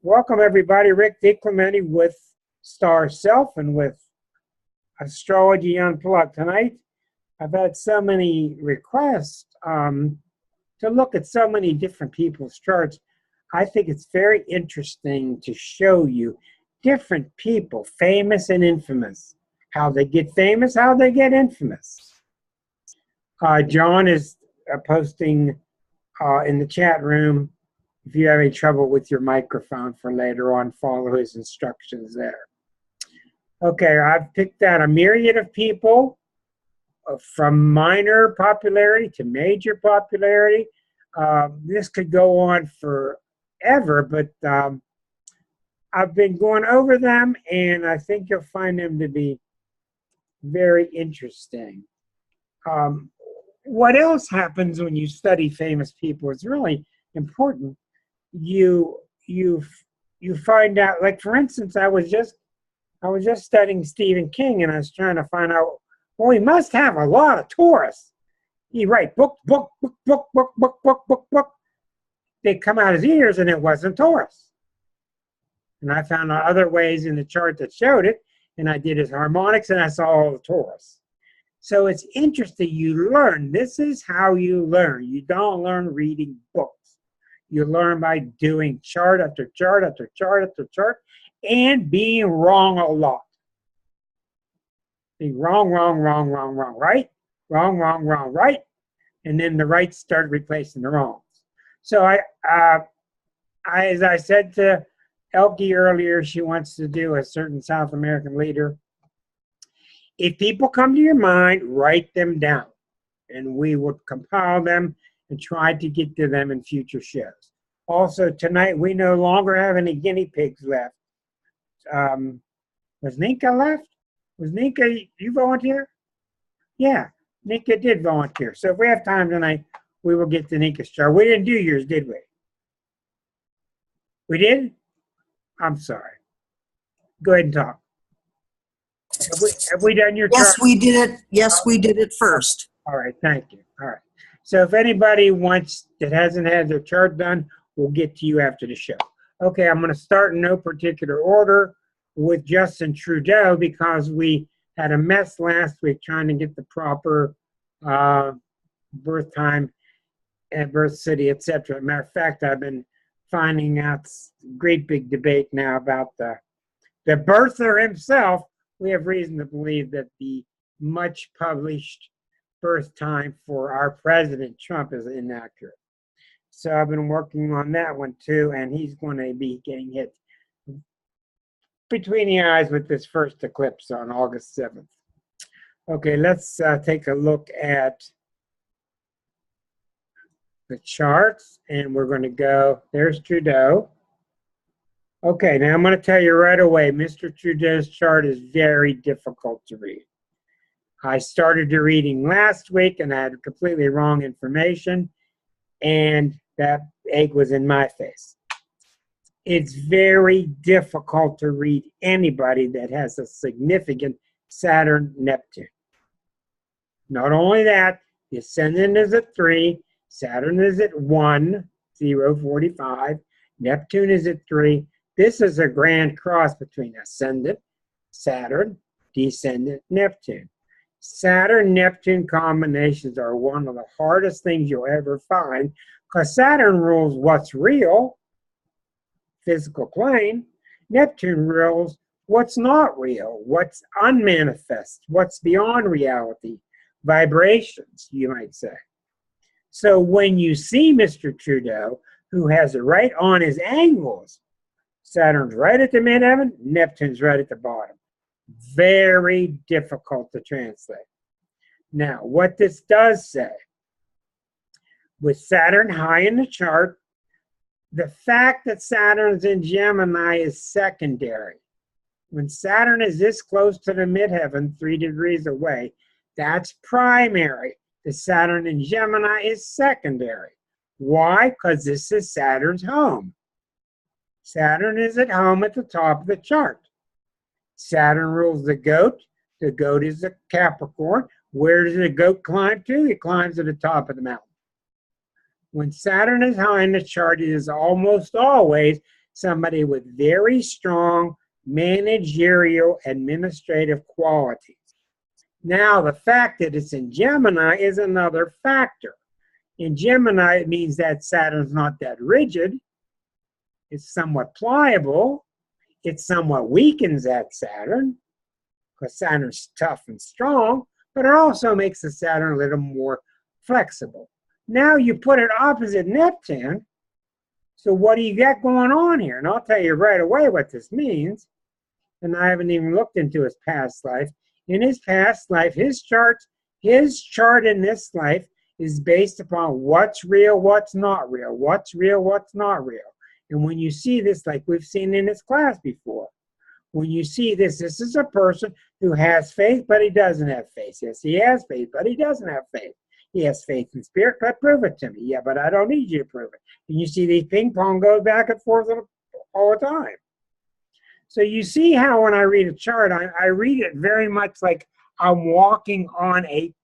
Welcome everybody, Rick DiClemente with Star Self and with Astrology Unplugged. Tonight, I've had so many requests to look at so many different people's charts. I think it's very interesting to show you different people, famous and infamous, how they get famous, how they get infamous. John is posting in the chat room. If you have any trouble with your microphone for later on, follow his instructions there. Okay, I've picked out a myriad of people from minor popularity to major popularity. This could go on forever, but I've been going over them, and I think you'll find them to be very interesting. What else happens when you study famous people is really important. You find out, like for instance, I was just studying Stephen King, and I was trying to find out, well, he must have a lot of Taurus. He write book. They come out his ears, and it wasn't Taurus. And I found out other ways in the chart that showed it, and I did his harmonics, and I saw all the Taurus. So it's interesting. You learn. This is how you learn. You don't learn reading books. You learn by doing chart after chart after chart after chart and being wrong a lot. Being wrong, right? Wrong, right? And then the rights start replacing the wrongs. So as I said to Elke earlier, she wants to do a certain South American leader. If people come to your mind, write them down, and we will compile them and try to get to them in future shows. Also, tonight, we no longer have any guinea pigs left. Was Nika left? Was Nika, you volunteer? Yeah, Nika did volunteer. So if we have time tonight, we will get to Nika's chart. We didn't do yours, did we? We did? I'm sorry. Go ahead and talk. Have we done your chart? Yes, we did it. Yes, we did it first. All right, thank you. All right. So if anybody wants that hasn't had their chart done, we'll get to you after the show. Okay, I'm going to start in no particular order with Justin Trudeau because we had a mess last week trying to get the proper birth time and birth city, etc. Matter of fact, I've been finding out great big debate now about the birther himself. We have reason to believe that the much published birth time for our president, Trump, is inaccurate. So I've been working on that one too, and he's going to be getting hit between the eyes with this first eclipse on August 7th. Okay, let's take a look at the charts, and we're going to go, there's Trudeau. Okay, now I'm going to tell you right away, Mr. Trudeau's chart is very difficult to read. I started the reading last week, and I had completely wrong information, and that egg was in my face. It's very difficult to read anybody that has a significant Saturn-Neptune. Not only that, the ascendant is at 3, Saturn is at 1, 0, 45, Neptune is at 3. This is a grand cross between ascendant, Saturn, descendant, Neptune. Saturn-Neptune combinations are one of the hardest things you'll ever find because Saturn rules what's real, physical plane. Neptune rules what's not real, what's unmanifest, what's beyond reality, vibrations, you might say. So when you see Mr. Trudeau, who has it right on his angles, Saturn's right at the midheaven, Neptune's right at the bottom. Very difficult to translate. Now, what this does say, with Saturn high in the chart, the fact that Saturn's in Gemini is secondary. When Saturn is this close to the midheaven, 3 degrees away, that's primary. The Saturn in Gemini is secondary. Why? Because this is Saturn's home. Saturn is at home at the top of the chart. Saturn rules the goat. The goat is a Capricorn. Where does the goat climb to? It climbs to the top of the mountain. When Saturn is high in the chart, it is almost always somebody with very strong managerial administrative qualities. Now, the fact that it's in Gemini is another factor. In Gemini, it means that Saturn's not that rigid. It's somewhat pliable. It somewhat weakens that Saturn, because Saturn's tough and strong, but it also makes the Saturn a little more flexible. Now you put it opposite Neptune, so what do you got going on here? And I'll tell you right away what this means, and I haven't even looked into his past life. In his past life, his chart in this life is based upon what's real, what's not real, what's real, what's not real. And when you see this, like we've seen in this class before, when you see this, this is a person who has faith, but he doesn't have faith. Yes, he has faith, but he doesn't have faith. He has faith in spirit, but prove it to me. Yeah, but I don't need you to prove it. And you see these ping pong go back and forth all the time. So you see how when I read a chart, I read it very much like I'm walking on a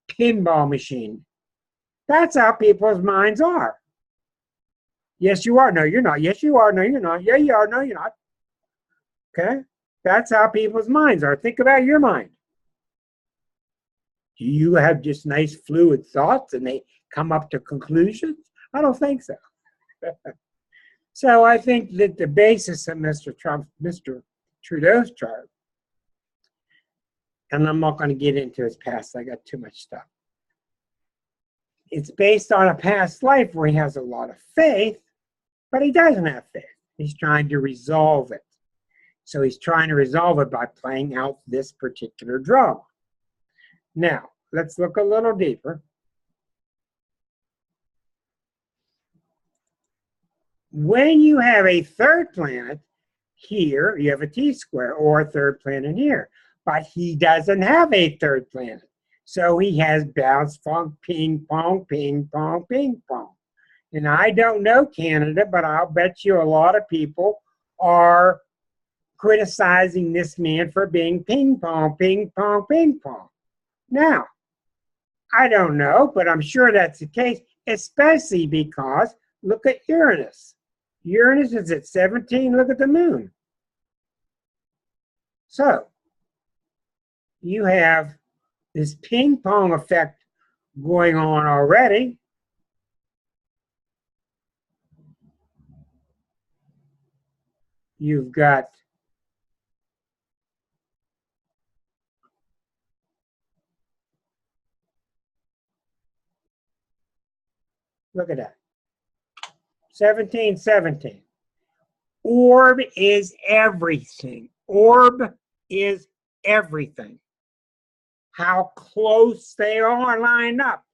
pinball machine. That's how people's minds are. Yes, you are. No, you're not. Yes, you are. No, you're not. Yeah, you are. No, you're not. Okay? That's how people's minds are. Think about your mind. Do you have just nice fluid thoughts and they come up to conclusions? I don't think so. So I think that the basis of Mr. Trudeau's chart, and I'm not going to get into his past, I got too much stuff. It's based on a past life where he has a lot of faith, but he doesn't have faith. He's trying to resolve it. So he's trying to resolve it by playing out this particular drama. Now, let's look a little deeper. When you have a third planet here, you have a T-square, or a third planet here. But he doesn't have a third planet. So he has bounce, funk, ping, pong, ping, pong, ping, pong. And I don't know Canada, but I'll bet you a lot of people are criticizing this man for being ping, pong, ping, pong, ping, pong. Now, I don't know, but I'm sure that's the case, especially because look at Uranus. Uranus is at 17. Look at the moon. So, you have this ping pong effect going on already. You've got look at that. 17, 17. Orb is everything. Orb is everything. How close they are lined up.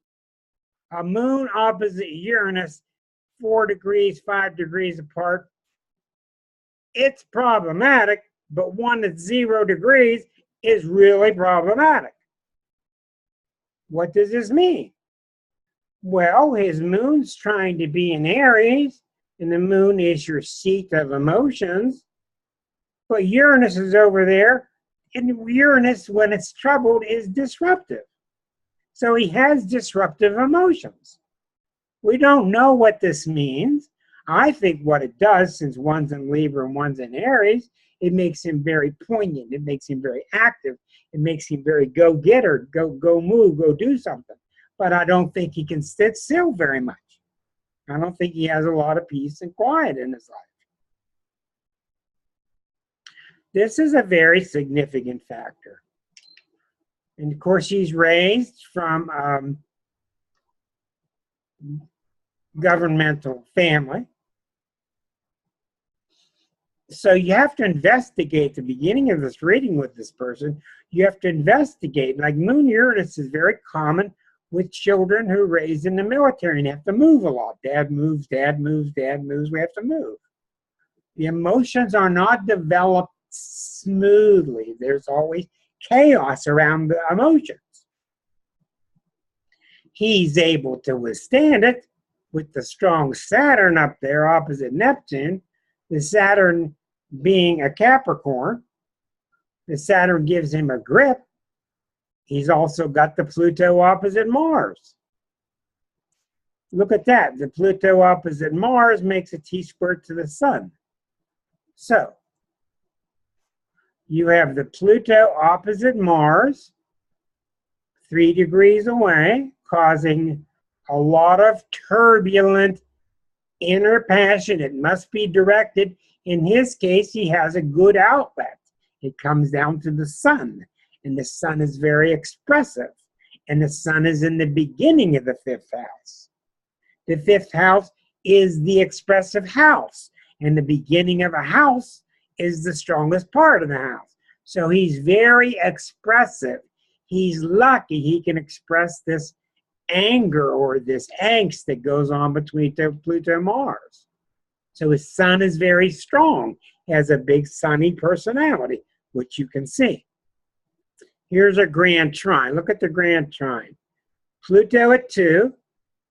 A moon opposite Uranus, 4 degrees, 5 degrees apart. It's problematic, but one that's 0 degrees is really problematic. What does this mean? Well, his moon's trying to be in Aries, and the moon is your seat of emotions. But Uranus is over there, and Uranus, when it's troubled, is disruptive. So he has disruptive emotions. We don't know what this means. I think what it does, since one's in Libra and one's in Aries, it makes him very poignant. It makes him very active. It makes him very go-getter, go move, go do something. But I don't think he can sit still very much. I don't think he has a lot of peace and quiet in his life. This is a very significant factor. And of course, he's raised from governmental family. So you have to investigate the beginning of this reading with this person. You have to investigate. Like Moon Uranus is very common with children who are raised in the military and have to move a lot. Dad moves, dad moves, dad moves. We have to move. The emotions are not developed smoothly. There's always chaos around the emotions. He's able to withstand it with the strong Saturn up there opposite Neptune. The Saturn being a Capricorn. The Saturn gives him a grip. He's also got the Pluto opposite Mars. Look at that. The Pluto opposite Mars makes a T-square to the Sun. So you have the Pluto opposite Mars, 3 degrees away, causing a lot of turbulent inner passion. It must be directed. In his case, he has a good outlet. It comes down to the sun, and the sun is very expressive, and the sun is in the beginning of the 5th house. The 5th house is the expressive house, and the beginning of a house is the strongest part of the house. So he's very expressive. He's lucky he can express this anger or this angst that goes on between Pluto and Mars. So his sun is very strong. He has a big sunny personality, which you can see. Here's a grand trine. Look at the grand trine. Pluto at 2,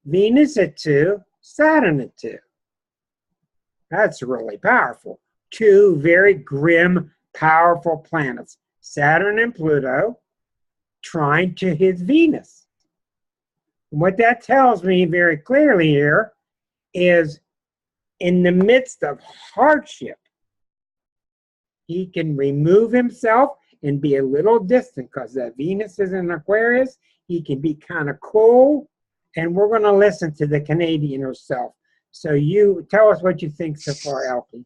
Venus at 2, Saturn at 2. That's really powerful. 2 very grim, powerful planets. Saturn and Pluto trine to his Venus. And what that tells me very clearly here is in the midst of hardship, he can remove himself and be a little distant because that Venus is in Aquarius. He can be kind of cool. And we're going to listen to the Canadian herself. So you tell us what you think so far, Elkie.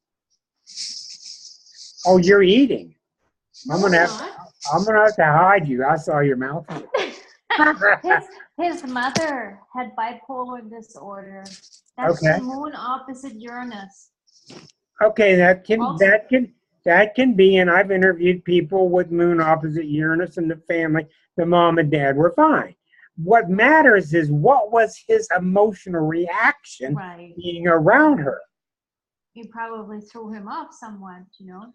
Oh, you're eating. No, I'm gonna have to hide you. I saw your mouth. his mother had bipolar disorder. That's Okay. the moon opposite Uranus. Okay, that can be, and I've interviewed people with moon opposite Uranus in the family. The mom and dad were fine. What matters is what was his emotional reaction being around her. You probably threw him off somewhat,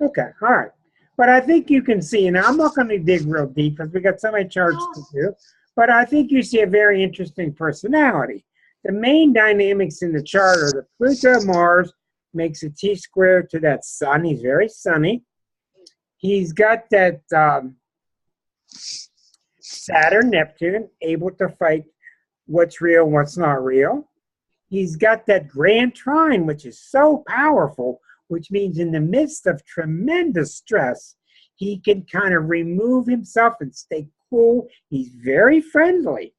Okay, all right. But I think you can see, and I'm not going to dig real deep because we got so many charts to do, but I think you see a very interesting personality. The main dynamics in the chart are the Pluto-Mars makes a T-square to that sun. He's very sunny. He's got that Saturn-Neptune, able to fight what's real, what's not real. He's got that grand trine, which is so powerful, which means in the midst of tremendous stress, he can kind of remove himself and stay cool. He's very friendly.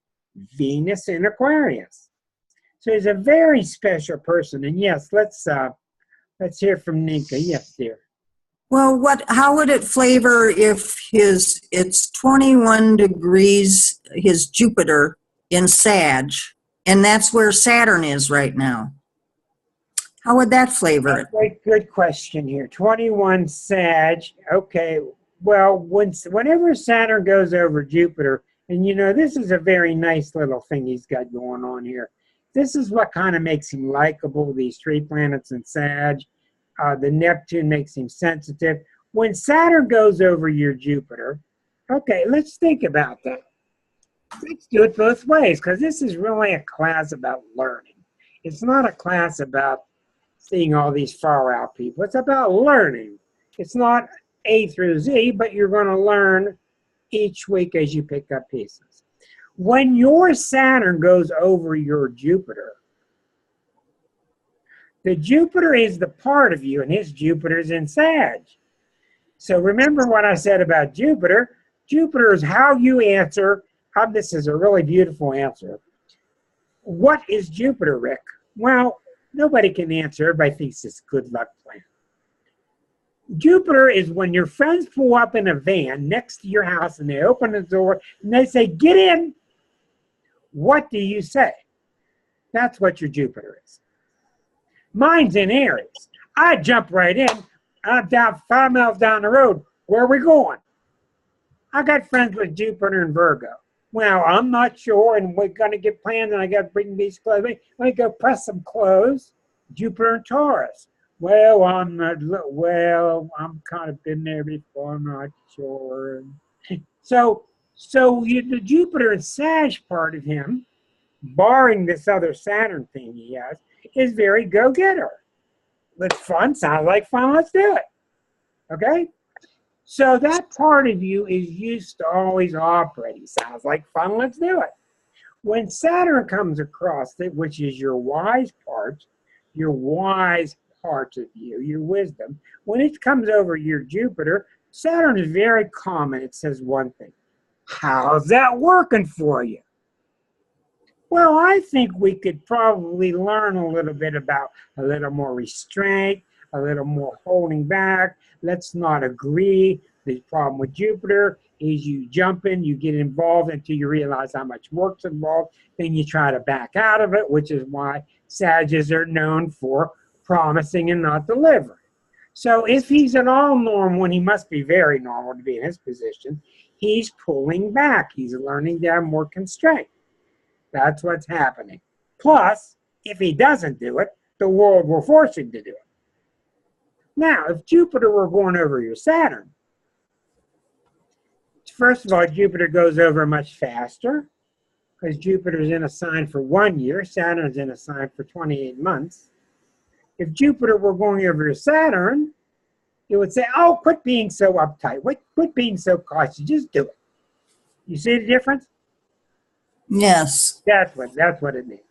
Venus in Aquarius. So he's a very special person. And yes, let's hear from Ninka. Yes, dear. Well, how would it flavor if it's 21 degrees, his Jupiter in Sag, and that's where Saturn is right now? How would that flavor it? Good question here. 21 Sag. Okay. Well, whenever Saturn goes over Jupiter, and this is a very nice little thing he's got going on here. This is what kind of makes him likable, these 3 planets in Sag. The Neptune makes him sensitive. When Saturn goes over your Jupiter, okay, let's think about that. Let's do it both ways, because this is really a class about learning. It's not a class about seeing all these far out people. It's about learning. It's not A through Z, but you're going to learn each week as you pick up pieces. When your Saturn goes over your Jupiter, the Jupiter is the part of you, and his Jupiter is in Sag. So remember what I said about Jupiter. Jupiter is how you answer. This is a really beautiful answer. What is Jupiter, Rick? Well, nobody can answer. Everybody thinks it's a good luck plan. Jupiter is when your friends pull up in a van next to your house and they open the door and they say, "Get in." What do you say? That's what your Jupiter is. Mine's in Aries. I jump right in. I'm down 5 miles down the road. Where are we going? I got friends with Jupiter and Virgo. Well, I'm not sure, and we're going to get plans, and I got to bring these clothes. Let me go press some clothes. Jupiter and Taurus. Well, I'm kind of been there before. I'm not sure. So the Jupiter and Sag part of him, barring this other Saturn thing he has, is very go-getter. It's fun. Sounds like fun. Let's do it. Okay? So that part of you is used to always operating. Sounds like fun. Let's do it. When Saturn comes across it, which is your wise part, your wise parts of you, your wisdom. When it comes over your Jupiter, Saturn is very calm and it says one thing. How's that working for you? Well, I think we could probably learn a little bit about a little more restraint, a little more holding back. Let's not agree. The problem with Jupiter is you jump in, you get involved until you realize how much work's involved. Then you try to back out of it, which is why Sagittarius are known for promising and not delivering. So if he's at all normal, and he must be very normal to be in his position, he's pulling back. He's learning to have more constraint. That's what's happening. Plus, if he doesn't do it, the world will force him to do it. Now, if Jupiter were going over your Saturn, first of all, Jupiter goes over much faster because Jupiter's in a sign for 1 year. Saturn's in a sign for 28 months. If Jupiter were going over your Saturn, it would say, oh, quit being so uptight. Quit being so cautious. Just do it. You see the difference? Yes. That's what it means.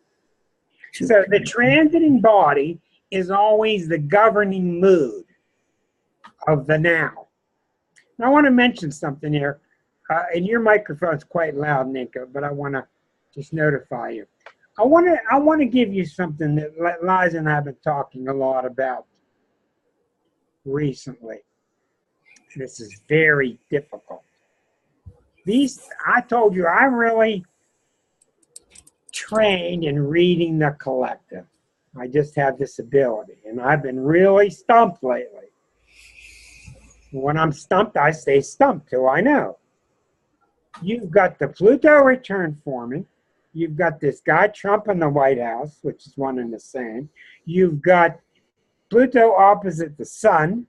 So the transiting body is always the governing mood of the now. Now I want to mention something here. And your microphone's quite loud, Ninka, but I want to just notify you. I want to give you something that Liza and I have been talking a lot about recently. This is very difficult. I told you, I'm really trained in reading the collective. I just have this ability, and I've been really stumped lately. When I'm stumped, I stay stumped till I know. You've got the Pluto return forming. You've got this guy Trump in the White House, which is one and the same. You've got Pluto opposite the sun.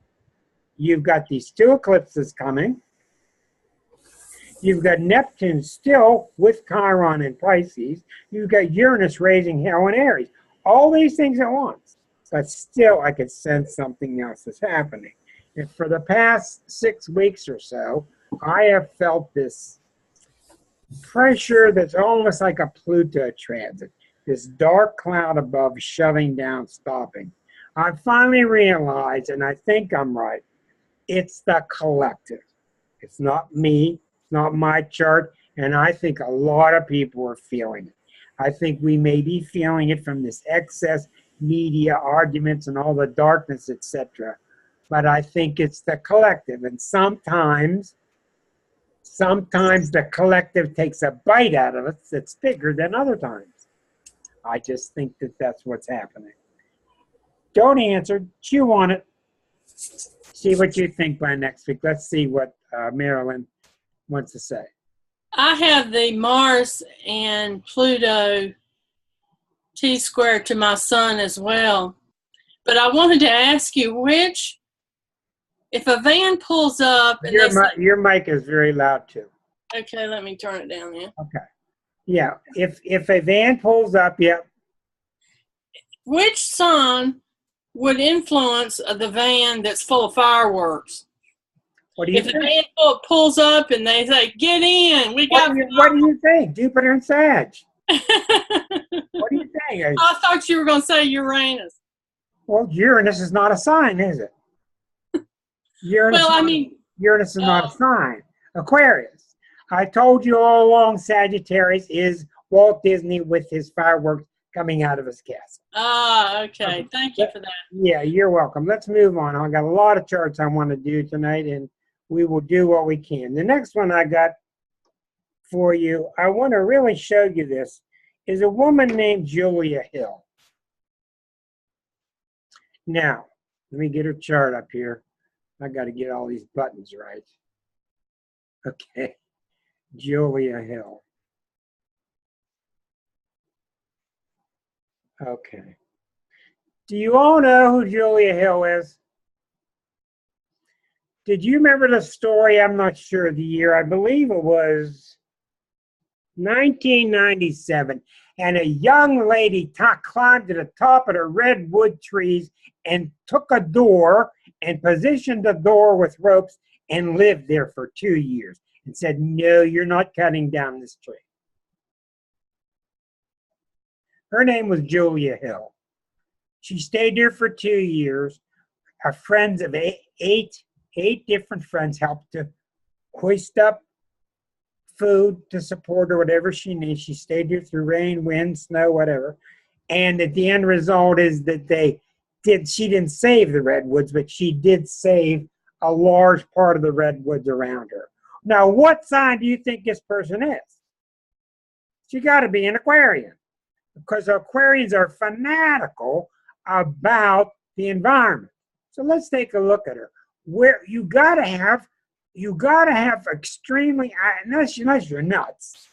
You've got these two eclipses coming. You've got Neptune still with Chiron in Pisces. You've got Uranus raising hell in Aries. All these things at once. But still, I could sense something else is happening. And for the past 6 weeks or so, I have felt this pressure that's almost like a Pluto transit. This dark cloud above shutting down, stopping. I finally realized, and I think I'm right, it's the collective. It's not me. It's not my chart. And I think a lot of people are feeling it. I think we may be feeling it from this excess media arguments and all the darkness, etc. But I think it's the collective. And sometimes the collective takes a bite out of us that's bigger than other times. I just think that that's what's happening. Don't answer. Chew on it. See what you think by next week. Let's see what Marilyn wants to say. I have the Mars and Pluto T-square to my sun as well. But I wanted to ask you if a van pulls up and your mic is very loud too. Okay, let me turn it down there. Okay. Yeah, if a van pulls up, yeah. Which sign would influence the van that's full of fireworks? What do you think? think? The van pulls up and they say, get in, what do you think? Jupiter and Sag. What do you think? I thought you were going to say Uranus. Well, Uranus is not a sign, is it? Uranus is not a sign. Aquarius. I told you all along, Sagittarius is Walt Disney with his fireworks coming out of his castle. Okay. Thank you for that. Yeah, you're welcome. Let's move on. I've got a lot of charts I want to do tonight, and we will do what we can. The next one I got for you, I want to really show you this, is a woman named Julia Hill. Now, let me get her chart up here. I got to get all these buttons right. Okay, Julia Hill. Okay. Do you all know who Julia Hill is? Did you remember the story? I'm not sure of the year. I believe it was 1997. And a young lady climbed to the top of the redwood trees and took a door and positioned the door with ropes and lived there for 2 years and said, no, you're not cutting down this tree. Her name was Julia Hill. She stayed there for 2 years. Her friends of eight different friends helped to hoist up food to support her, whatever she needs. She stayed here through rain, wind, snow, whatever. And at the end result is that she didn't save the redwoods, but she did save a large part of the redwoods around her. Now, what sign do you think this person is? She got to be an Aquarian, because Aquarians are fanatical about the environment. So let's take a look at her. Where you got to have extremely, unless you're nuts.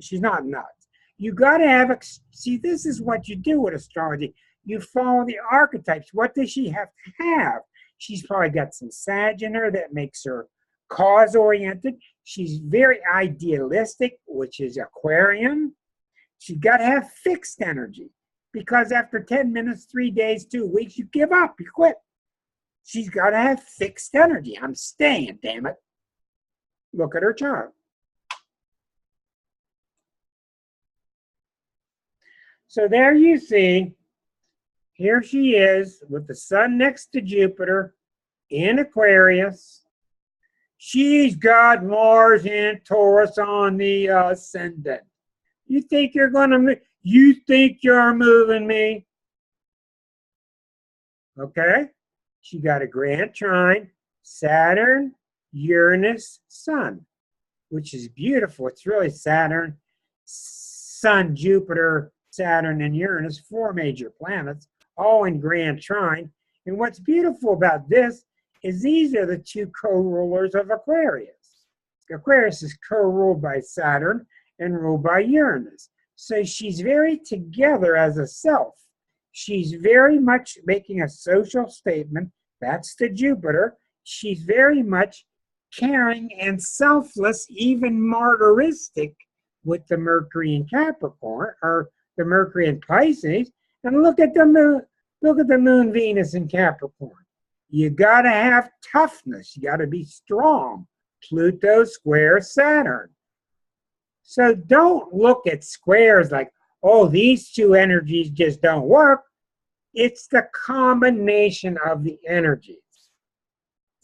She's not nuts. You got to have, see, this is what you do with astrology. You follow the archetypes. What does she have to have? She's probably got some Sag in her that makes her cause-oriented. She's very idealistic, which is Aquarian. She got to have fixed energy, because after 10 minutes, 3 days, 2 weeks, you give up, you quit. She's got to have fixed energy. I'm staying, damn it. Look at her chart. So there you see, here she is with the sun next to Jupiter in Aquarius. She's got Mars in Taurus on the ascendant. You think you're going to move? You think you're moving me? Okay. She got a grand trine, Saturn, Uranus, Sun, which is beautiful. It's really Saturn, Sun, Jupiter, Saturn, and Uranus, 4 major planets, all in grand trine. And what's beautiful about this is these are the 2 co-rulers of Aquarius. Aquarius is co-ruled by Saturn and ruled by Uranus. So she's very together as a self. She's very much making a social statement. That's the Jupiter. She's very much caring and selfless, even martyristic, with the Mercury in Capricorn, or the Mercury in Pisces. And look at the moon. Look at the moon Venus in Capricorn. You got to have toughness. You got to be strong. Pluto square Saturn. So don't look at squares like, oh, these 2 energies just don't work. It's the combination of the energies.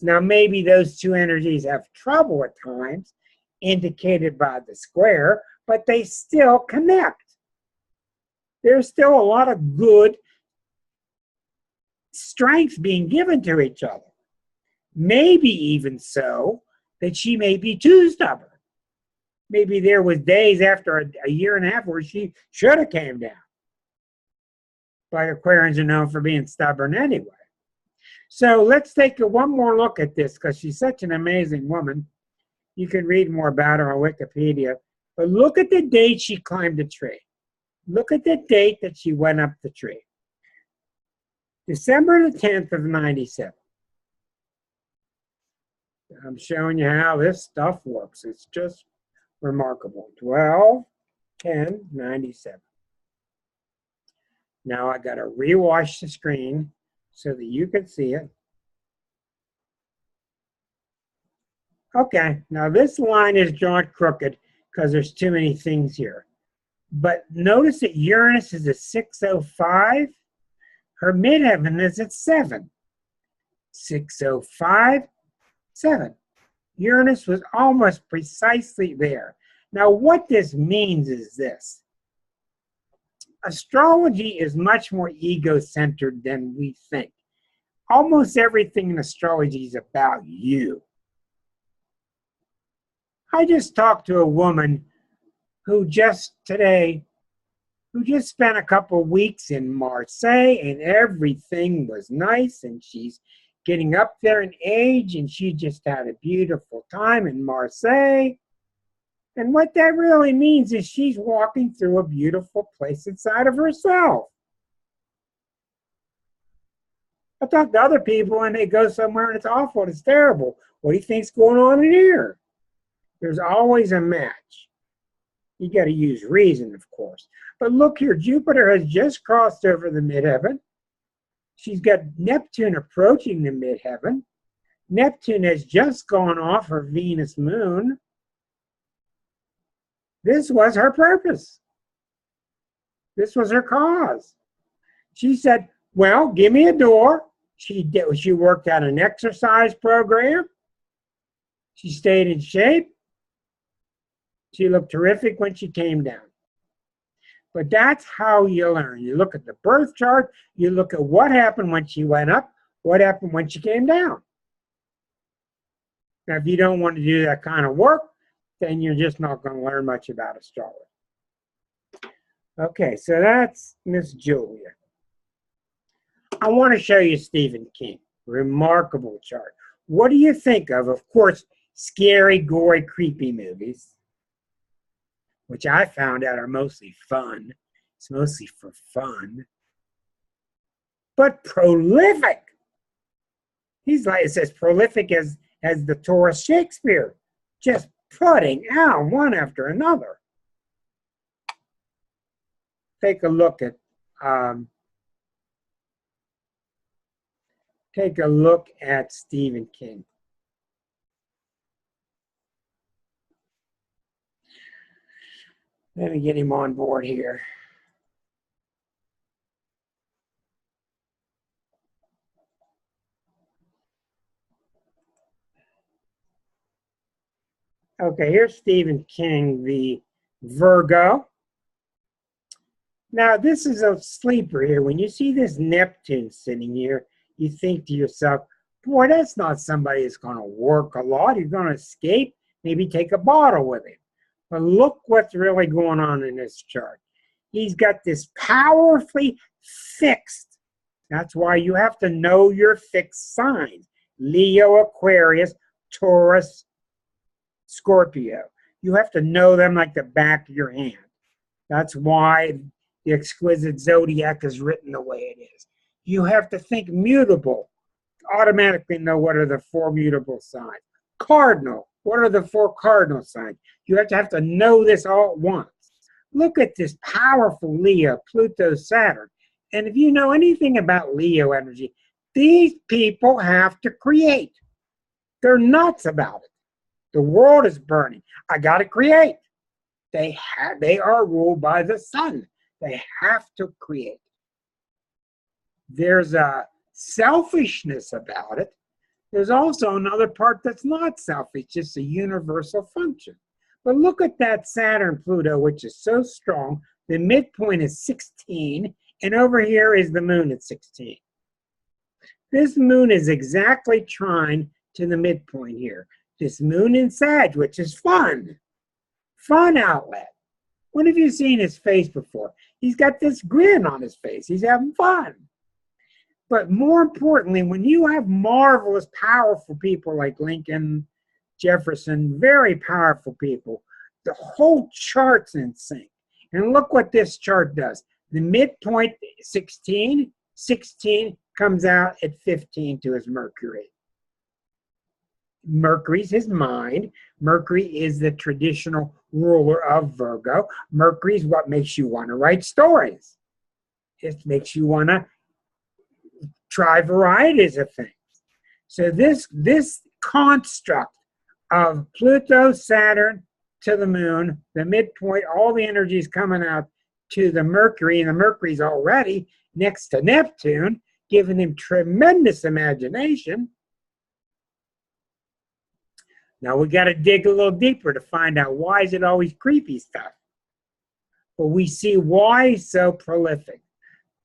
Now, maybe those 2 energies have trouble at times, indicated by the square, but they still connect. There's still a lot of good strength being given to each other. Maybe even so that she may be too stubborn. Maybe there was days after a year and a half where she should have came down. But Aquarians are known for being stubborn anyway. So let's take one more look at this, because she's such an amazing woman. You can read more about her on Wikipedia. But look at the date she climbed the tree. Look at the date that she went up the tree. December the 10th of 97. I'm showing you how this stuff works. It's just remarkable. 12/10/97. Now I got to rewash the screen so that you can see it. Okay, now this line is drawn crooked because there's too many things here. But notice that Uranus is at 605. Her midheaven is at 7. 605, 7. Uranus was almost precisely there. Now what this means is this. Astrology is much more ego-centered than we think. Almost everything in astrology is about you. I just talked to a woman who just spent a couple weeks in Marseille, and everything was nice, and she's getting up there in age, and she just had a beautiful time in Marseille. And what that really means is she's walking through a beautiful place inside of herself. I talk to other people and they go somewhere and it's awful and it's terrible. What do you think's going on in here? There's always a match. You got to use reason, of course. But look here, Jupiter has just crossed over the midheaven. She's got Neptune approaching the midheaven. Neptune has just gone off her Venus moon. This was her purpose. This was her cause. She said, Well, give me a door. She worked out an exercise program. She stayed in shape. She looked terrific when she came down. But that's how you learn. You look at the birth chart. You look at what happened when she went up, what happened when she came down. Now, if you don't want to do that kind of work, then you're just not going to learn much about astrology. Okay, so that's Miss Julia. I want to show you Stephen King. Remarkable chart. What do you think of course, scary, gory, creepy movies, which I found out are mostly fun. It's mostly for fun. But prolific. He's like, it says prolific as the Taurus Shakespeare, just putting out one after another. Take a look at Stephen King. Let me get him on board here. Okay, here's Stephen King, the Virgo. Now, this is a sleeper here. When you see this Neptune sitting here, you think to yourself, boy, that's not somebody that's going to work a lot. He's going to escape, maybe take a bottle with him. But look what's really going on in this chart. He's got this powerfully fixed. That's why you have to know your fixed signs. Leo, Aquarius, Taurus, Scorpio. You have to know them like the back of your hand. That's why the exquisite zodiac is written the way it is. You have to think mutable. Automatically know what are the 4 mutable signs. Cardinal. What are the 4 cardinal signs? You have to know this all at once. Look at this powerful Leo, Pluto, Saturn. And if you know anything about Leo energy, these people have to create. They're nuts about it. The world is burning. I got to create. They are ruled by the sun. They have to create. There's a selfishness about it. There's also another part that's not selfish, just a universal function. But look at that Saturn-Pluto, which is so strong. The midpoint is 16, and over here is the moon at 16. This moon is exactly trine to the midpoint here. This moon in Sag, which is fun. Fun outlet. When have you seen his face before? He's got this grin on his face. He's having fun. But more importantly, when you have marvelous, powerful people like Lincoln, Jefferson, very powerful people, the whole chart's in sync. And look what this chart does. The midpoint, 16, 16 comes out at 15 to his Mercury. Mercury's his mind. Mercury is the traditional ruler of Virgo. Mercury is what makes you want to write stories. It makes you want to try varieties of things. So this construct of Pluto, Saturn to the moon, the midpoint, all the energy is coming out to the Mercury, and the Mercury's already next to Neptune, giving him tremendous imagination. Now we got to dig a little deeper to find out why is it always creepy stuff. But we see why he's so prolific.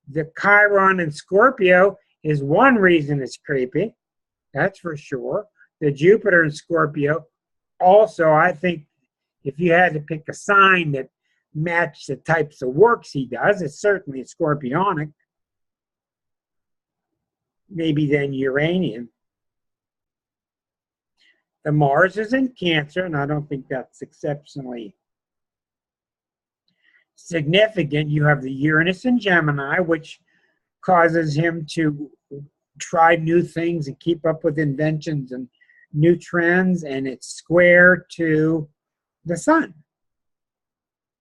The Chiron in Scorpio is one reason it's creepy. That's for sure. The Jupiter in Scorpio also, I think, if you had to pick a sign that matched the types of works he does, it's certainly Scorpionic. Maybe then Uranian. The Mars is in Cancer, and I don't think that's exceptionally significant. You have the Uranus in Gemini, which causes him to try new things and keep up with inventions and new trends, and it's square to the sun.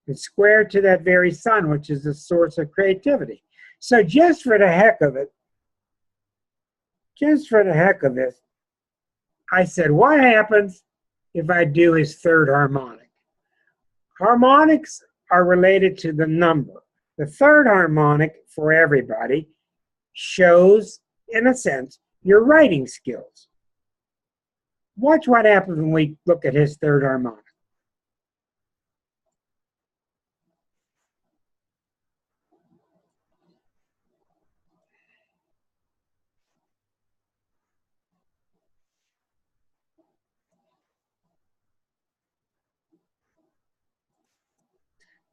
It's square to that very sun, which is the source of creativity. So just for the heck of it, I said, what happens if I do his third harmonic? Harmonics are related to the number. The third harmonic for everybody shows, in a sense, your writing skills. Watch what happens when we look at his third harmonic.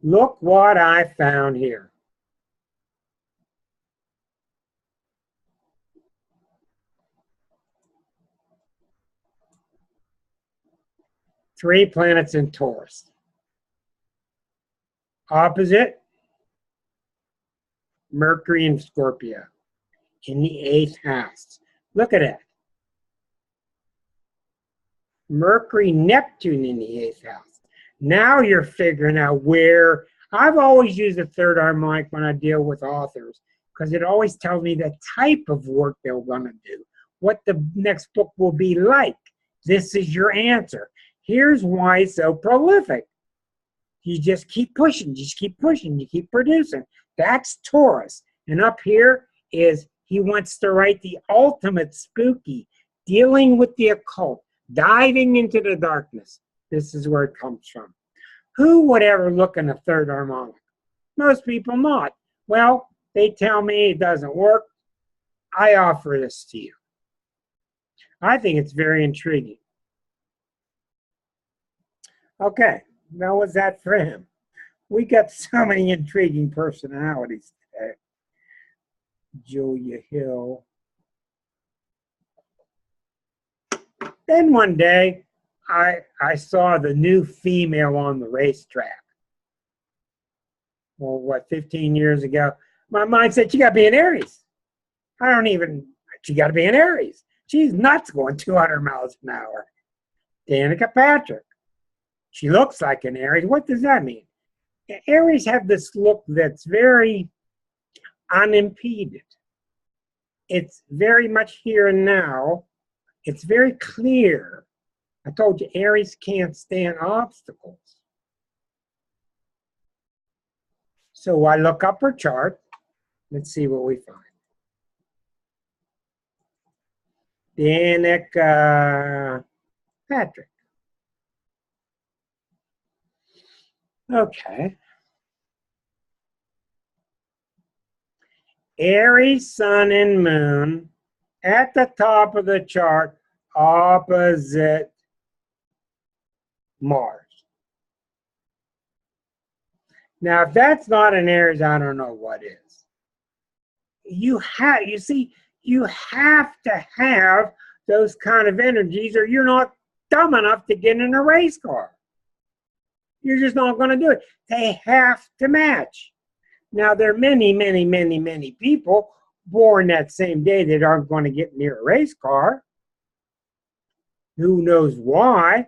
Look what I found here. Three planets in Taurus. Opposite, Mercury in Scorpio in the 8th house. Look at that. Mercury, Neptune in the 8th house. Now you're figuring out where. I've always used the third harmonic when I deal with authors because it always tells me the type of work they're going to do, what the next book will be like. This is your answer. Here's why it's so prolific. You just keep pushing, you keep producing. That's Taurus. And up here is he wants to write the ultimate spooky, dealing with the occult, diving into the darkness. This is where it comes from. Who would ever look in a third harmonic? Most people not. Well, they tell me it doesn't work. I offer this to you. I think it's very intriguing. Okay, that was that for him. We got so many intriguing personalities today. Julia Hill. Then one day, I saw the new female on the racetrack. Well, what, 15 years ago? My mind said, you got to be an Aries. She got to be an Aries. She's nuts going 200 miles an hour. Danica Patrick. She looks like an Aries. What does that mean? Aries have this look that's very unimpeded. It's very much here and now. It's very clear. I told you, Aries can't stand obstacles. So I look up her chart. Let's see what we find. Danica Patrick. Okay. Aries, Sun, and Moon at the top of the chart, opposite Mars. Now, if that's not an Aries, I don't know what is. You have to have those kind of energies, or you're not dumb enough to get in a race car. You're just not going to do it. They have to match. Now, there are many, many, many, many people born that same day that aren't going to get near a race car. Who knows why?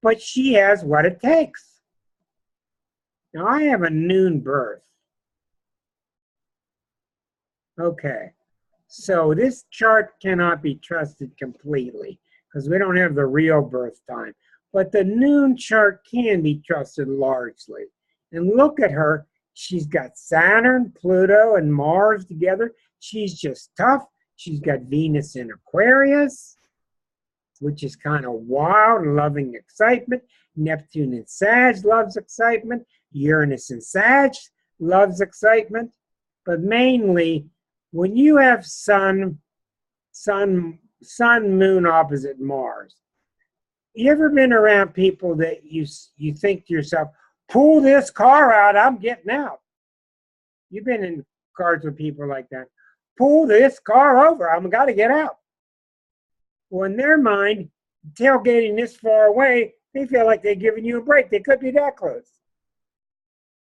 But she has what it takes. Now, I have a noon birth. Okay. So this chart cannot be trusted completely because we don't have the real birth time. But the noon chart can be trusted largely. And look at her. She's got Saturn, Pluto, and Mars together. She's just tough. She's got Venus in Aquarius, which is kind of wild, loving excitement. Neptune in Sag loves excitement. Uranus in Sag loves excitement. But mainly, when you have Sun, Moon opposite Mars, you ever been around people that you think to yourself, pull this car out, I'm getting out? You've been in cars with people like that. Pull this car over, I'm got to get out. Well, in their mind, tailgating this far away, they feel like they're giving you a break. They could be that close.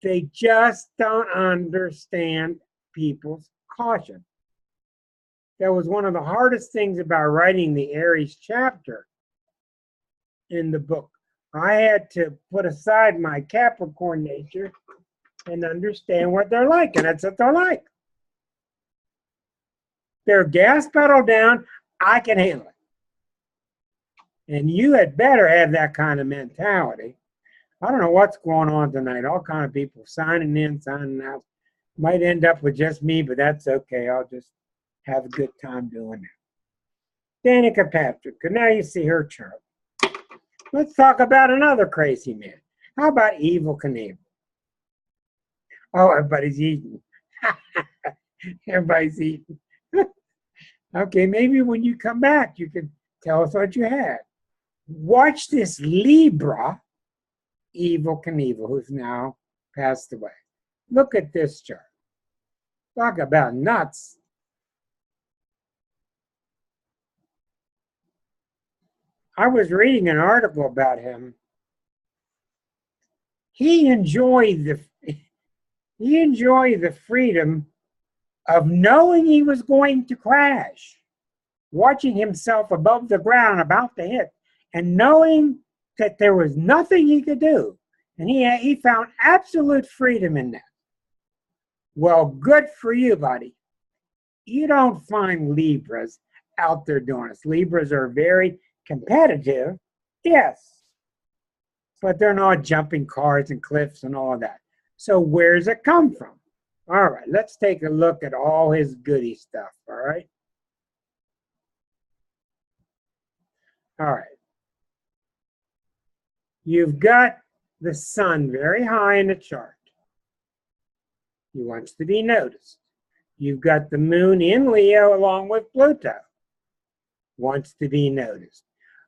They just don't understand people's caution. That was one of the hardest things about writing the Aries chapter in the book. I had to put aside my Capricorn nature and understand what they're like, and that's what they're like. They're gas pedal down, I can handle it. And you had better have that kind of mentality. I don't know what's going on tonight. All kind of people signing in, signing out. Might end up with just me, but that's okay. I'll just have a good time doing that. Danica Patrick, now you see her chart. Let's talk about another crazy man. How about Evil Knievel? Oh, everybody's eating. Everybody's eating. Okay, maybe when you come back, you can tell us what you had. Watch this Libra, Evil Knievel, who's now passed away. Look at this chart. Talk about nuts. I was reading an article about him. He enjoyed the freedom of knowing he was going to crash, watching himself above the ground about to hit, and knowing that there was nothing he could do. And he found absolute freedom in that. Well, good for you, buddy. You don't find Libras out there doing this. Libras are very competitive, yes, but they're not jumping cars and cliffs and all of that. So where's it come from? All right, let's take a look at all his goody stuff, all right? All right. You've got the sun very high in the chart. He wants to be noticed. You've got the moon in Leo along with Pluto. Wants to be noticed.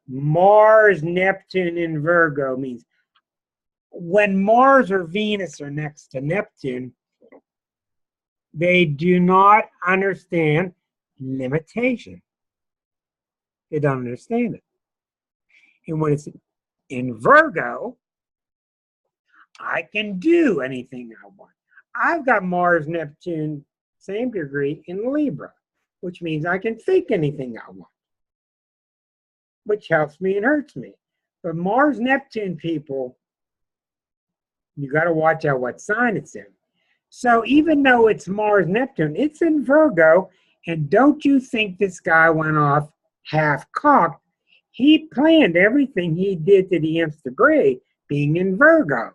Mars, Neptune in Virgo means when Mars or Venus are next to Neptune, they do not understand limitation. They don't understand it. And when it's in Virgo, I can do anything I want. I've got Mars, Neptune, same degree in Libra, which means I can think anything I want, which helps me and hurts me. But Mars, Neptune people, you got to watch out what sign it's in. So even though it's Mars, Neptune, it's in Virgo, and don't you think this guy went off half-cocked? He planned everything he did to the nth degree, being in Virgo.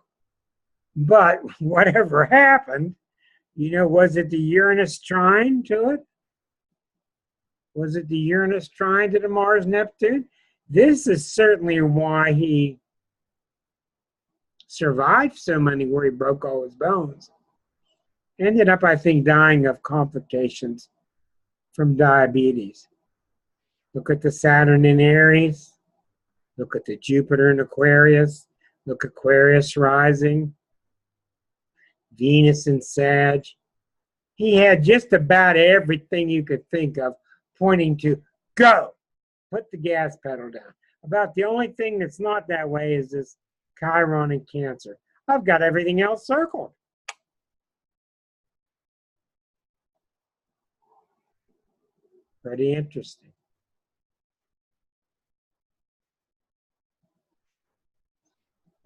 But whatever happened, you know, was it the Uranus trine to it? Was it the Uranus trine to the Mars, Neptune? This is certainly why he survived so many where he broke all his bones. Ended up, I think, dying of complications from diabetes. Look at the Saturn in Aries. Look at the Jupiter in Aquarius. Look at Aquarius rising. Venus in Sag. He had just about everything you could think of pointing to go. Put the gas pedal down. About the only thing that's not that way is this Chiron in Cancer. I've got everything else circled. Pretty interesting.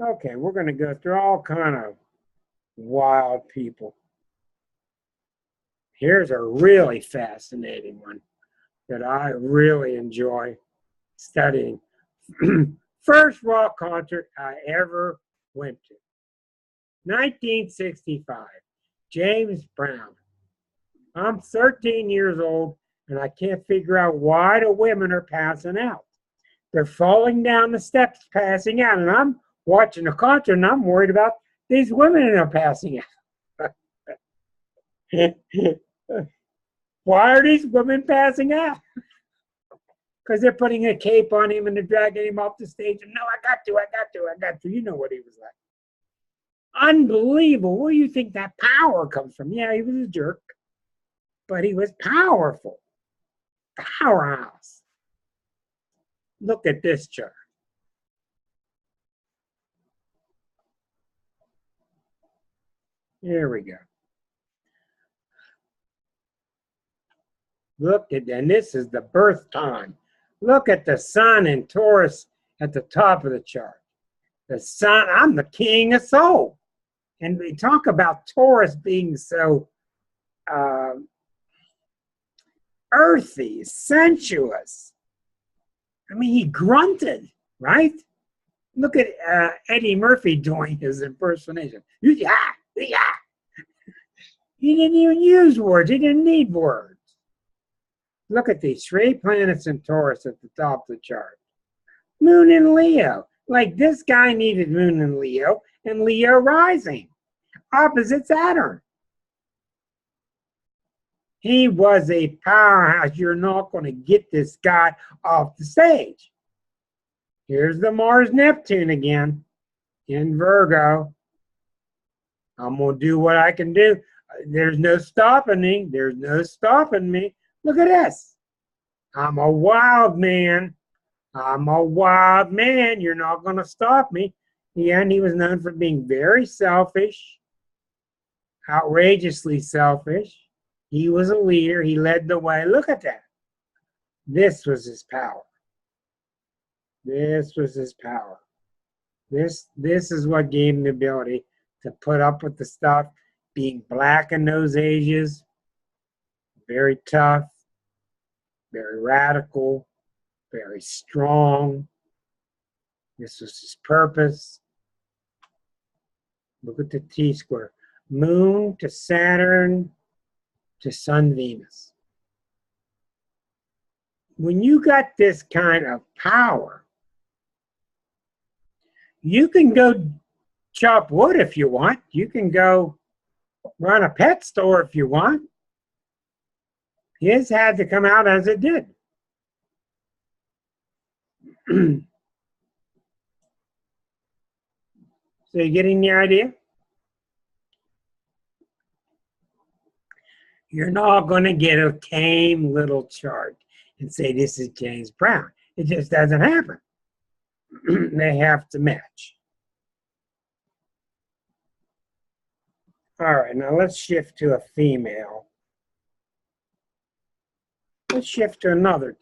Okay, we're going to go through all kind of wild people. Here's a really fascinating one that I really enjoy studying. First rock concert I ever went to. 1965, James Brown. I'm 13 years old, and I can't figure out why the women are passing out. They're falling down the steps, passing out, and I'm watching the concert, and I'm worried about these women that are passing out. Why are these women passing out? Because they're putting a cape on him and they're dragging him off the stage. And no, I got to. You know what he was like. Unbelievable. Where do you think that power comes from? Yeah, he was a jerk, but he was powerful. Powerhouse. Look at this chart. There we go. Look at, and this is the birth time. Look at the sun in Taurus at the top of the chart. The sun, I'm the king of soul. And we talk about Taurus being so earthy, sensuous. I mean, he grunted, right? Look at Eddie Murphy doing his impersonation. Yeah. He didn't even use words. He didn't need words. Look at these 3 planets in Taurus at the top of the chart. Moon in Leo. Like this guy needed Moon in Leo and Leo rising. Opposite Saturn. He was a powerhouse. You're not going to get this guy off the stage. Here's the Mars-Neptune again in Virgo. I'm going to do what I can do. There's no stopping me. There's no stopping me. Look at this. I'm a wild man. I'm a wild man. You're not going to stop me. And he was known for being very selfish, outrageously selfish. He was a leader. He led the way. Look at that. This was his power. This was his power. This is what gave him the ability to put up with the stuff, being black in those ages, very tough, very radical, very strong. This was his purpose. Look at the T-square. Moon to Saturn to Sun, Venus. When you got this kind of power, you can go chop wood if you want. You can go run a pet store if you want. His had to come out as it did. So you getting the idea? You're not going to get a tame little chart and say this is James Brown. It just doesn't happen. They have to match. All right, now let's shift to a female. Let's shift to another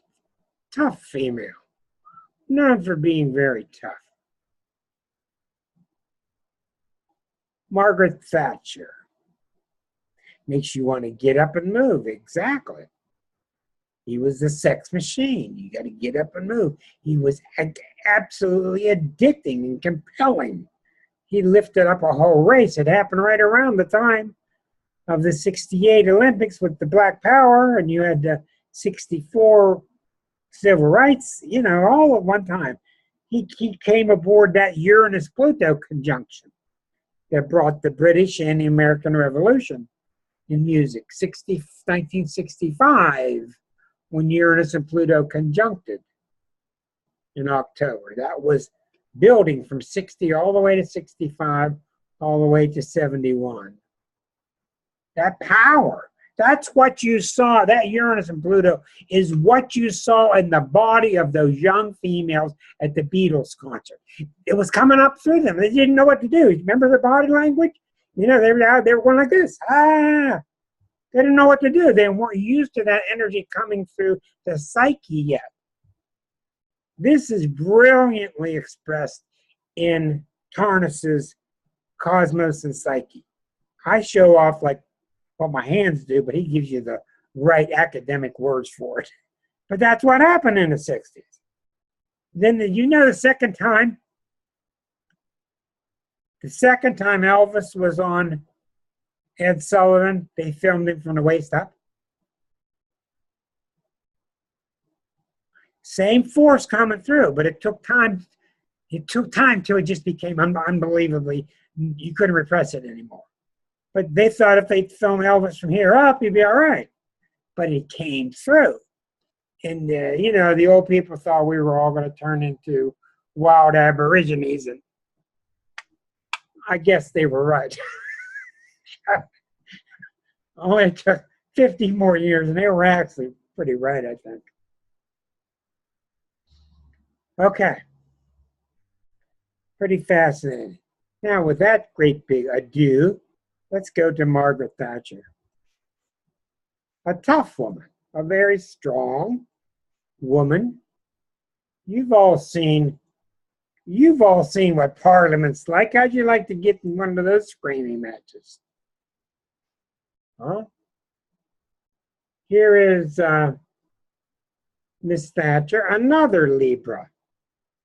tough female, known for being very tough. Margaret Thatcher. Makes you want to get up and move. Exactly. He was the sex machine. You got to get up and move. He was absolutely addicting and compelling. He lifted up a whole race. It happened right around the time of the 68 Olympics with the Black Power, and you had the 64 civil rights, you know, all at one time. He came aboard that Uranus-Pluto conjunction that brought the British and the American Revolution in music. 1965, when Uranus and Pluto conjuncted in October. That was building from 60 all the way to 65, all the way to 71. That power, that's what you saw. That Uranus and Pluto is what you saw in the body of those young females at the Beatles concert. It was coming up through them. They didn't know what to do. Remember their body language? You know, they were going like this. Ah! They didn't know what to do. They weren't used to that energy coming through the psyche yet. This is brilliantly expressed in Tarnus's Cosmos and Psyche. I show off like what my hands do, but he gives you the right academic words for it. But that's what happened in the 60s. Then the second time Elvis was on Ed Sullivan, they filmed him from the waist up. Same force coming through, but it took time. It took time till it just became unbelievably, you couldn't repress it anymore. But they thought if they filmed Elvis from here up, he'd be all right. But it came through. And, the old people thought we were all going to turn into wild aborigines. And I guess they were right. Only took 50 more years, and they were actually pretty right, I think. Okay. Pretty fascinating. Now, with that great big adieu, let's go to Margaret Thatcher. A tough woman, a very strong woman. You've all seen what Parliament's like. How'd you like to get in one of those screaming matches? Huh? Here is Miss Thatcher, another Libra.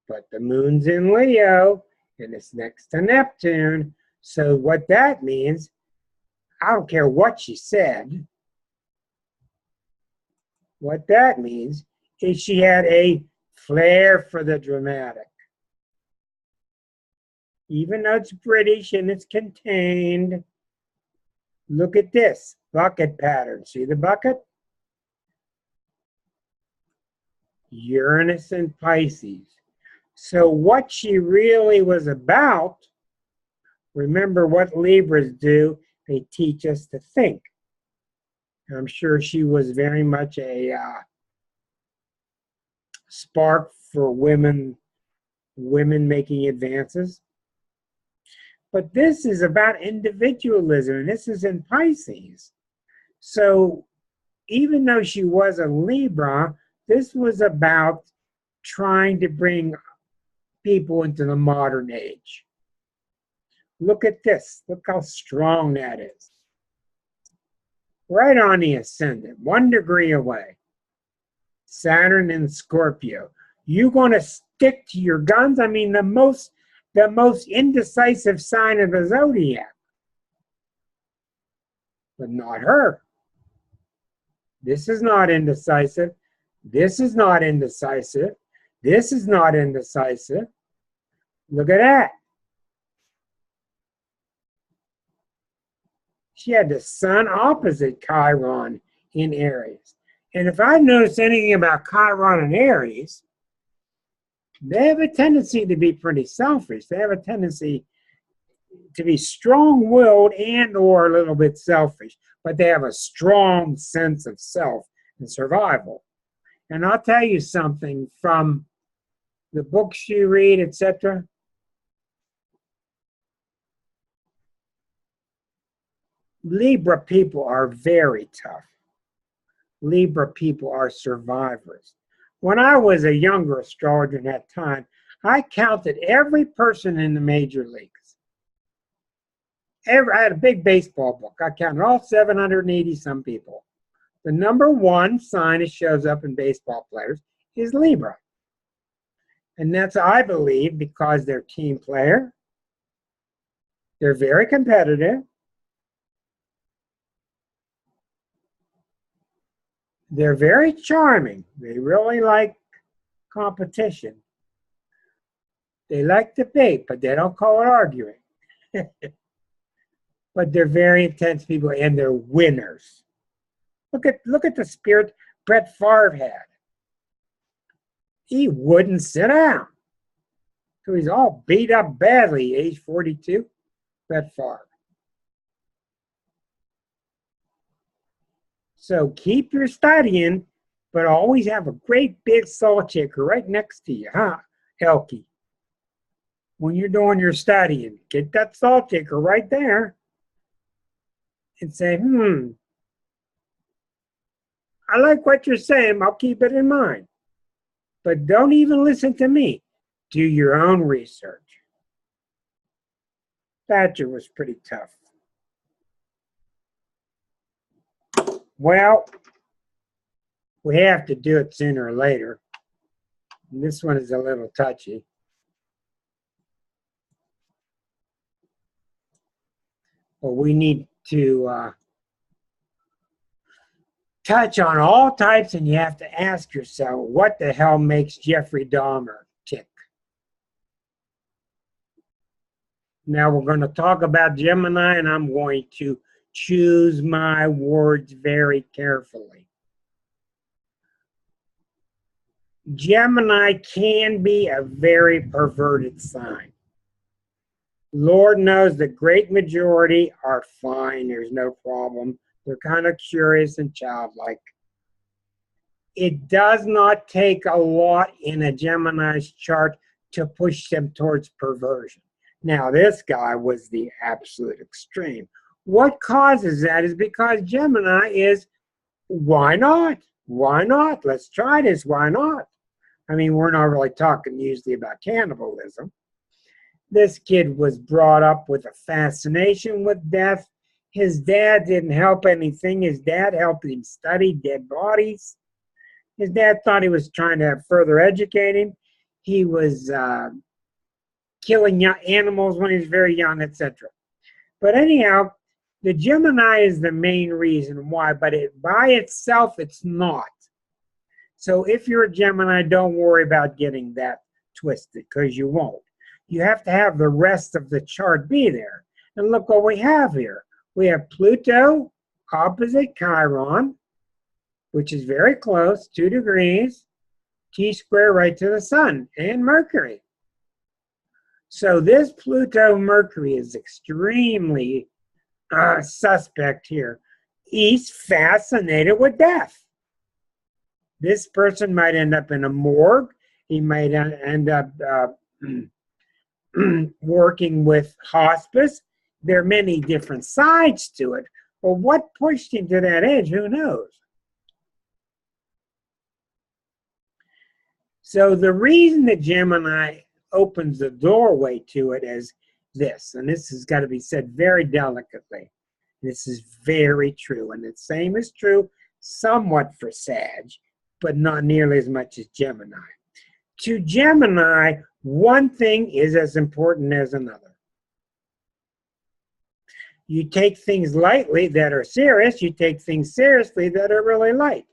But the moon's in Leo, and it's next to Neptune. So what that means, I don't care what she said, What that means is she had a flair for the dramatic. Even though it's British and it's contained, look at this bucket pattern. See the bucket? Uranus and Pisces. So what she really was about, remember what Libras do, they teach us to think. I'm sure she was very much a spark for women making advances. But this is about individualism, and this is in Pisces. So even though she was a Libra, this was about trying to bring people into the modern age. Look at this. Look how strong that is. Right on the ascendant, 1 degree away. Saturn in Scorpio. You going to stick to your guns? I mean, the most indecisive sign of the zodiac. But not her. This is not indecisive. This is not indecisive. This is not indecisive. Look at that. She had the sun opposite Chiron in Aries. And if I notice anything about Chiron and Aries, they have a tendency to be pretty selfish. They have a tendency to be strong-willed and or a little bit selfish, but they have a strong sense of self and survival. And I'll tell you something from the books you read, etc. Libra people are very tough. Libra people are survivors. When I was a younger astrologer in that time, I counted every person in the major leagues. I had a big baseball book. I counted all 780 some people. The number one sign that shows up in baseball players is Libra. And that's, I believe, because they're team player. They're very competitive. They're very charming. They really like competition. They like debate, but they don't call it arguing. But they're very intense people, and they're winners. Look at the spirit Brett Favre had. He wouldn't sit down. So he's all beat up badly, age 42, Brett Favre. So keep your studying, but always have a great big salt shaker right next to you, huh, Elkie? When you're doing your studying, get that salt shaker right there and say, I like what you're saying. I'll keep it in mind. But don't even listen to me. Do your own research. Thatcher was pretty tough. Well, we have to do it sooner or later. And this one is a little touchy. But we need to touch on all types, and you have to ask yourself, what the hell makes Jeffrey Dahmer tick? Now we're going to talk about Gemini, and I'm going to choose my words very carefully. Gemini can be a very perverted sign. Lord knows the great majority are fine. There's no problem. They're kind of curious and childlike. It does not take a lot in a Gemini's chart to push them towards perversion. Now, this guy was the absolute extreme. What causes that is because Gemini is, why not? Why not? Let's try this. Why not? I mean, we're not really talking usually about cannibalism. This kid was brought up with a fascination with death. His dad didn't help anything. His dad helped him study dead bodies. His dad thought he was trying to further educate him. He was killing young animals when he was very young, etc. But anyhow, the Gemini is the main reason why, but by itself, it's not. So if you're a Gemini, don't worry about getting that twisted, because you won't. You have to have the rest of the chart be there. And look what we have here. We have Pluto opposite Chiron, which is very close, 2 degrees, T-square right to the sun, and Mercury. So this Pluto-Mercury is extremely suspect here. He's fascinated with death. This person might end up in a morgue. He might end up working with hospice. There are many different sides to it. But what pushed him to that edge, who knows? So the reason that Gemini opens the doorway to it is this, and this has got to be said very delicately. This is very true, and the same is true somewhat for Sag, but not nearly as much as Gemini. To Gemini, one thing is as important as another. You take things lightly that are serious, you take things seriously that are really light.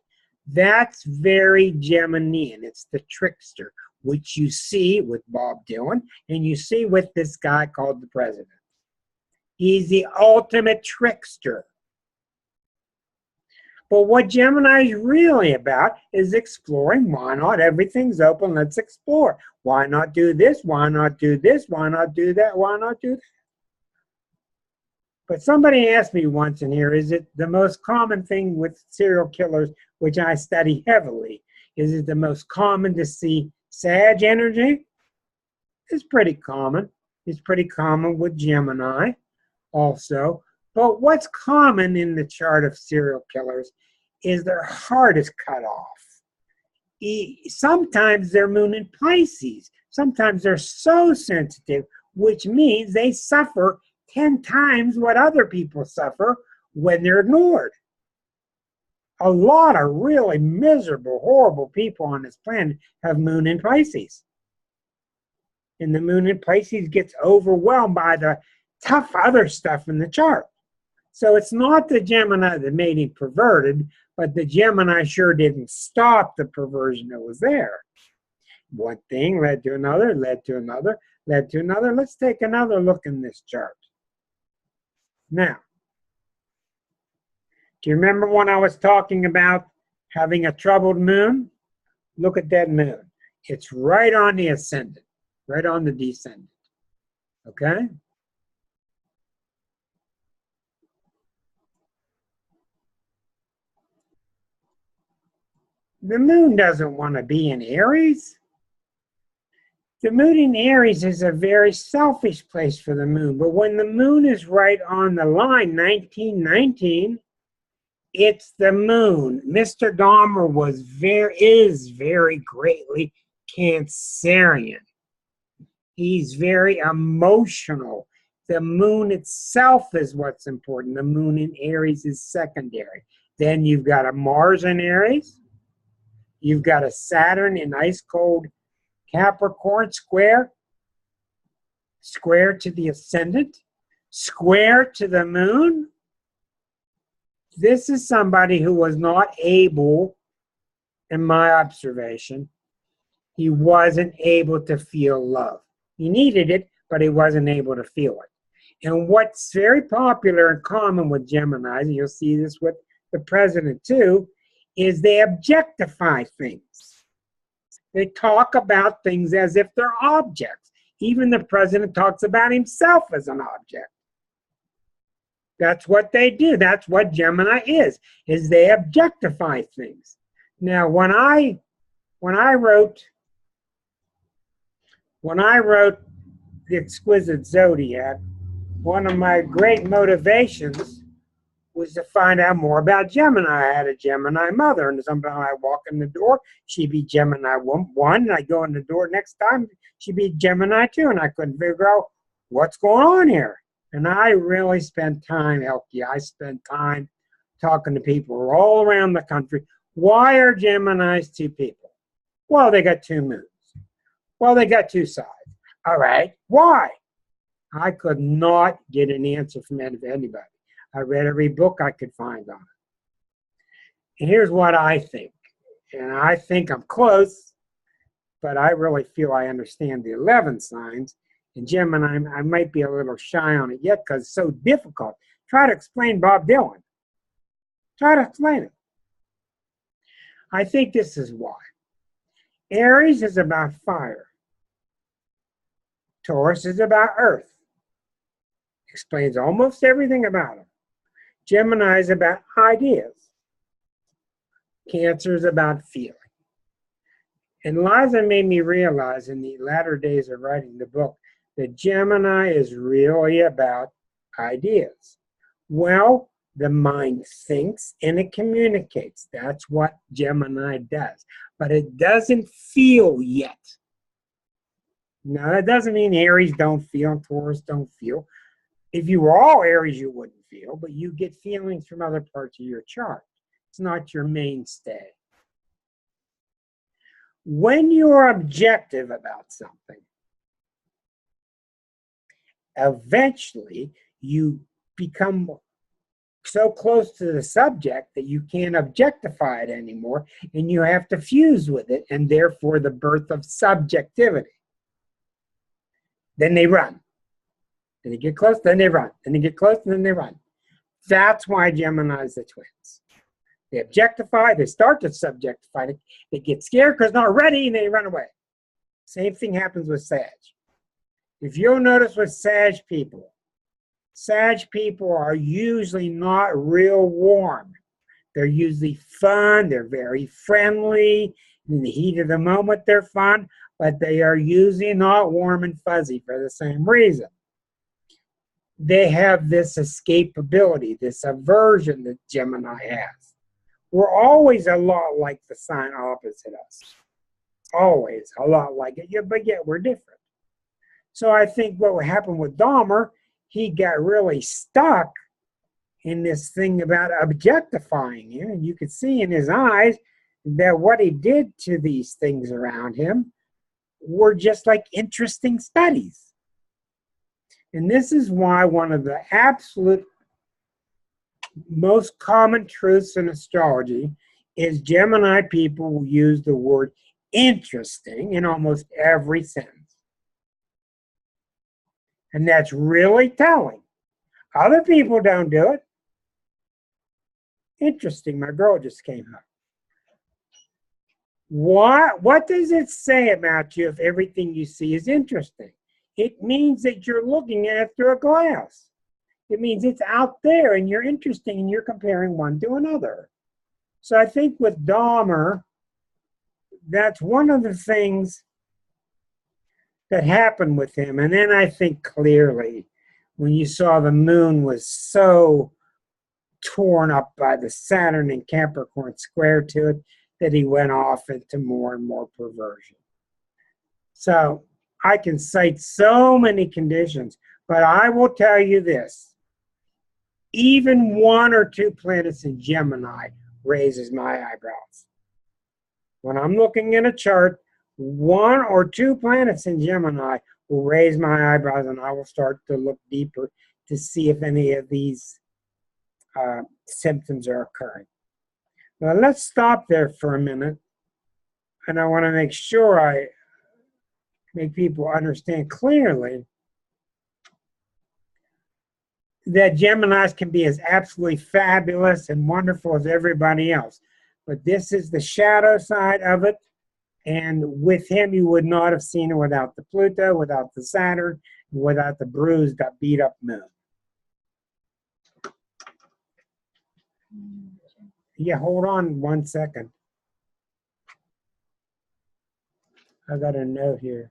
That's very Geminian. It's the trickster, which you see with Bob Dylan, and you see with this guy called the president. He's the ultimate trickster. But what Gemini is really about is exploring. Why not? Everything's open. Let's explore. Why not do this? Why not do this? Why not do that? Why not do that? But somebody asked me once in here, is it the most common thing with serial killers, which I study heavily, is it the most common to see Sag energy? It's pretty common. It's pretty common with Gemini also. But what's common in the chart of serial killers is their heart is cut off. Sometimes they're moon in Pisces. Sometimes they're so sensitive, which means they suffer 10 times what other people suffer when they're ignored. A lot of really miserable, horrible people on this planet have moon in Pisces. And the moon in Pisces gets overwhelmed by the tough other stuff in the chart. So it's not the Gemini that made him perverted, but the Gemini sure didn't stop the perversion that was there. One thing led to another, led to another, led to another. Let's take another look in this chart. Now, do you remember when I was talking about having a troubled moon? Look at that moon. It's right on the ascendant, right on the descendant. Okay? The moon doesn't want to be in Aries. The moon in Aries is a very selfish place for the moon. But when the moon is right on the line, 1919, it's the moon. Mr. Dahmer is very greatly Cancerian. He's very emotional. The moon itself is what's important. The moon in Aries is secondary. Then you've got a Mars in Aries. You've got a Saturn in ice-cold Capricorn, square to the ascendant, square to the moon. This is somebody who was not able, in my observation, he wasn't able to feel love. He needed it, but he wasn't able to feel it. And what's very popular and common with Geminis, and you'll see this with the president too, is they objectify things. They talk about things as if they're objects. Even the president talks about himself as an object. That's what they do. That's what Gemini is they objectify things. Now, when I wrote The Exquisite Zodiac, one of my great motivations was to find out more about Gemini. I had a Gemini mother, and sometimes I walk in the door, she'd be Gemini 1, and I go in the door next time, she'd be Gemini 2, and I couldn't figure out what's going on here. And I really spent time, Elke, I spent time talking to people all around the country. Why are Geminis 2 people? Well, they got 2 moons. Well, they got 2 sides. All right, why? I could not get an answer from anybody. I read every book I could find on it. And here's what I think. And I think I'm close, but I really feel I understand the 11 signs. And Gemini, I might be a little shy on it yet because it's so difficult. Try to explain Bob Dylan. Try to explain it. I think this is why. Aries is about fire. Taurus is about earth. Explains almost everything about him. Gemini is about ideas. Cancer is about feeling. And Liza made me realize in the latter days of writing the book that Gemini is really about ideas. Well, the mind thinks and it communicates. That's what Gemini does. But it doesn't feel yet. Now, that doesn't mean Aries don't feel and Taurus don't feel. If you were all Aries, you wouldn't feel, but you get feelings from other parts of your chart. It's not your mainstay. When you're objective about something, eventually you become so close to the subject that you can't objectify it anymore, and you have to fuse with it, and therefore the birth of subjectivity. Then they run. Then they get close, then they run. Then they get close, and then they run. That's why Gemini's the twins. They objectify, they start to subjectify, they get scared because they're not ready, and they run away. Same thing happens with Sag. If you'll notice with Sag people are usually not real warm. They're usually fun, they're very friendly. In the heat of the moment, they're fun, but they are usually not warm and fuzzy for the same reason. They have this escapability, this aversion that Gemini has. We're always a lot like the sign opposite us. Always a lot like it, but yet we're different. So I think what happened with Dahmer, he got really stuck in this thing about objectifying you. And you could see in his eyes that what he did to these things around him were just like interesting studies. And this is why one of the absolute most common truths in astrology is Gemini people will use the word interesting in almost every sentence. And that's really telling. Other people don't do it. Interesting, my girl just came up. What does it say about you if everything you see is interesting? It means that you're looking at it through a glass. It means it's out there and you're interesting and you're comparing one to another. So I think with Dahmer, that's one of the things that happened with him. And then I think clearly when you saw the moon was so torn up by the Saturn and Capricorn square to it that he went off into more and more perversion. So I can cite so many conditions, but I will tell you this. Even 1 or 2 planets in Gemini raises my eyebrows. When I'm looking at a chart, 1 or 2 planets in Gemini will raise my eyebrows, and I will start to look deeper to see if any of these symptoms are occurring. Now let's stop there for a minute, and I want to make sure I make people understand clearly that Geminis can be as absolutely fabulous and wonderful as everybody else. But this is the shadow side of it. And with him, you would not have seen it without the Pluto, without the Saturn, without the bruised up, beat up moon. Yeah, hold on 1 second. I got a note here.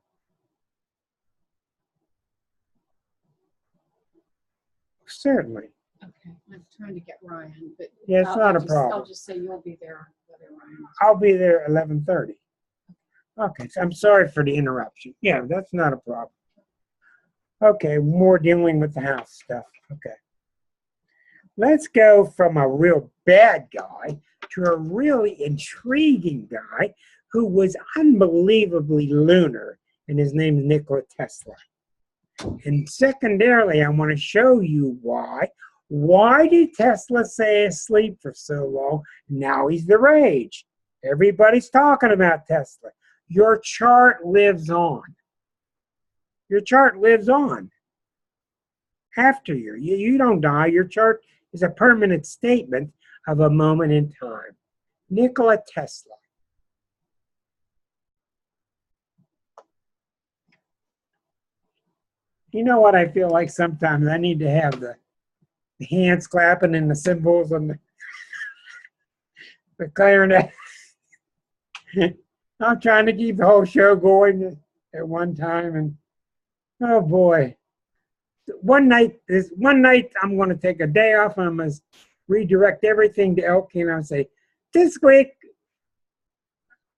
Certainly. Okay, I'm trying to get Ryan, but Yeah, it's not a problem. I'll just say you'll be there whether Ryan is. I'll be there at 11:30. Okay, so I'm sorry for the interruption. Yeah, that's not a problem. Okay, more dealing with the house stuff. Okay. Let's go from a real bad guy to a really intriguing guy who was unbelievably lunar, and his name is Nikola Tesla. And secondarily, I want to show you why. Why did Tesla stay asleep for so long? Now he's the rage. Everybody's talking about Tesla. Your chart lives on. Your chart lives on after you. You don't die. Your chart is a permanent statement of a moment in time. Nikola Tesla. You know what I feel like sometimes? I need to have the hands clapping and the cymbals and the clarinet. I'm trying to keep the whole show going at one time, and oh boy. One night I'm going to take a day off and I'm going to redirect everything to Elkie, and I'll say, this week,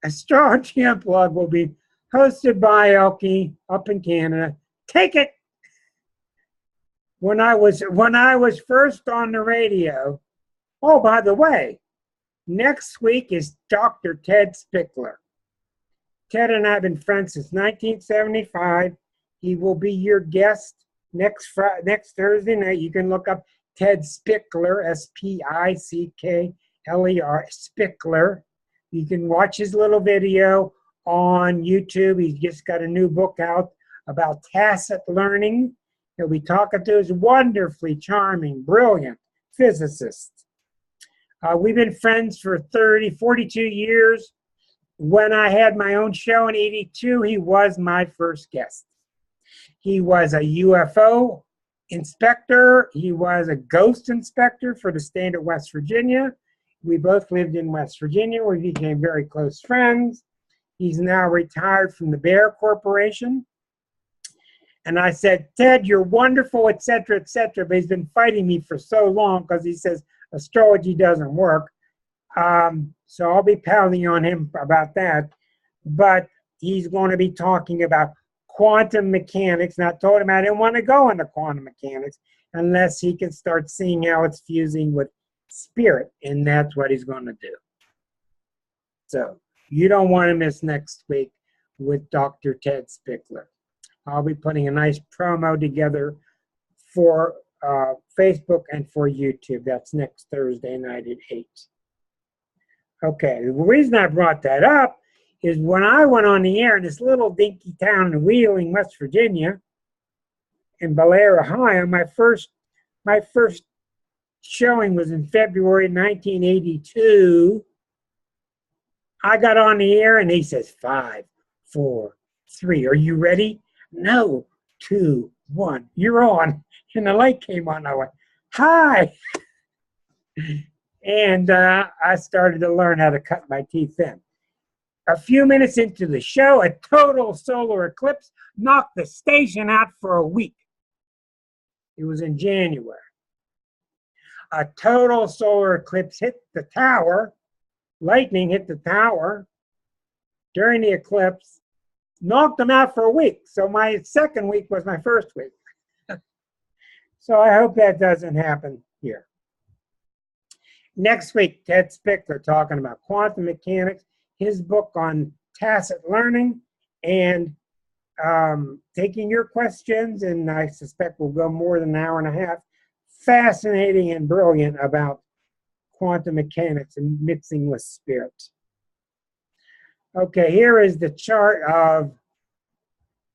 Astrology Unplugged will be hosted by Elkie up in Canada. Take it! When I was first on the radio, oh, by the way, next week is Dr. Ted Spickler. Ted and I have been friends since 1975. He will be your guest next Thursday night. You can look up Ted Spickler, Spickler, Spickler. You can watch his little video on YouTube. He's just got a new book out about tacit learning. He'll be talking to his wonderfully charming, brilliant physicist. We've been friends for 42 years. When I had my own show in '82, he was my first guest. He was a UFO inspector. He was a ghost inspector for the state of West Virginia. We both lived in West Virginia. We became very close friends. He's now retired from the Bear Corporation. And I said, Ted, you're wonderful, et cetera, but he's been fighting me for so long because he says astrology doesn't work. So I'll be pounding on him about that. But he's going to be talking about quantum mechanics. And I told him I didn't want to go into quantum mechanics unless he can start seeing how it's fusing with spirit. And that's what he's going to do. So you don't want to miss next week with Dr. Ted Spickler. I'll be putting a nice promo together for Facebook and for YouTube. That's next Thursday night at 8. Okay, the reason I brought that up is when I went on the air in this little dinky town in Wheeling, West Virginia, in Bel Air, Ohio, my first showing was in February 1982. I got on the air and he says, 5, 4, 3. Are you ready? No, 2, 1. You're on. And the light came on. I went, hi. And I started to learn how to cut my teeth in. A few minutes into the show, a total solar eclipse knocked the station out for a week. It was in January. A total solar eclipse hit the tower. Lightning hit the tower during the eclipse, knocked them out for a week. So my second week was my first week. So I hope that doesn't happen here. Next week, Ted Spickler talking about quantum mechanics, his book on tacit learning, and taking your questions, and I suspect we'll go more than an hour and a half. Fascinating and brilliant about quantum mechanics and mixing with spirit. Okay, here is the chart of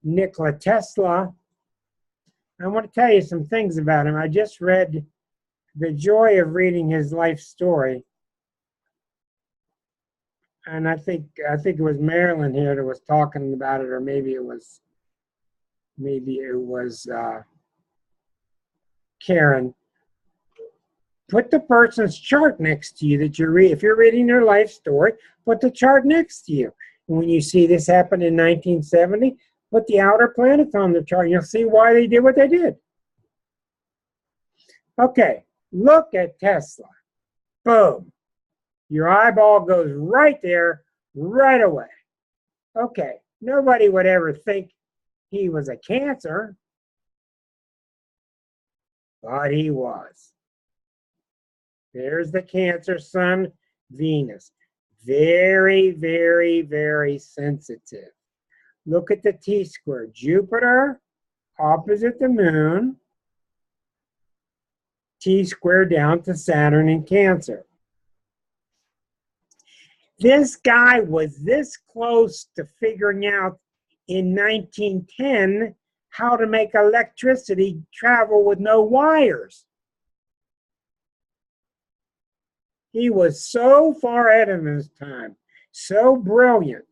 Nikola Tesla. I want to tell you some things about him. I just read the joy of reading his life story. And I think it was Marilyn here that was talking about it, or maybe it was Karen. Put the person's chart next to you that you're reading. If you're reading their life story, put the chart next to you. And when you see this happen in 1970, put the outer planets on the chart. You'll see why they did what they did. Okay, look at Tesla. Boom. Your eyeball goes right there, right away. Okay, nobody would ever think he was a Cancer, but he was. There's the Cancer sun, Venus. Very, very, very sensitive. Look at the T-square. Jupiter opposite the moon. T-square down to Saturn in Cancer. This guy was this close to figuring out in 1910 how to make electricity travel with no wires. He was so far ahead of his time, so brilliant.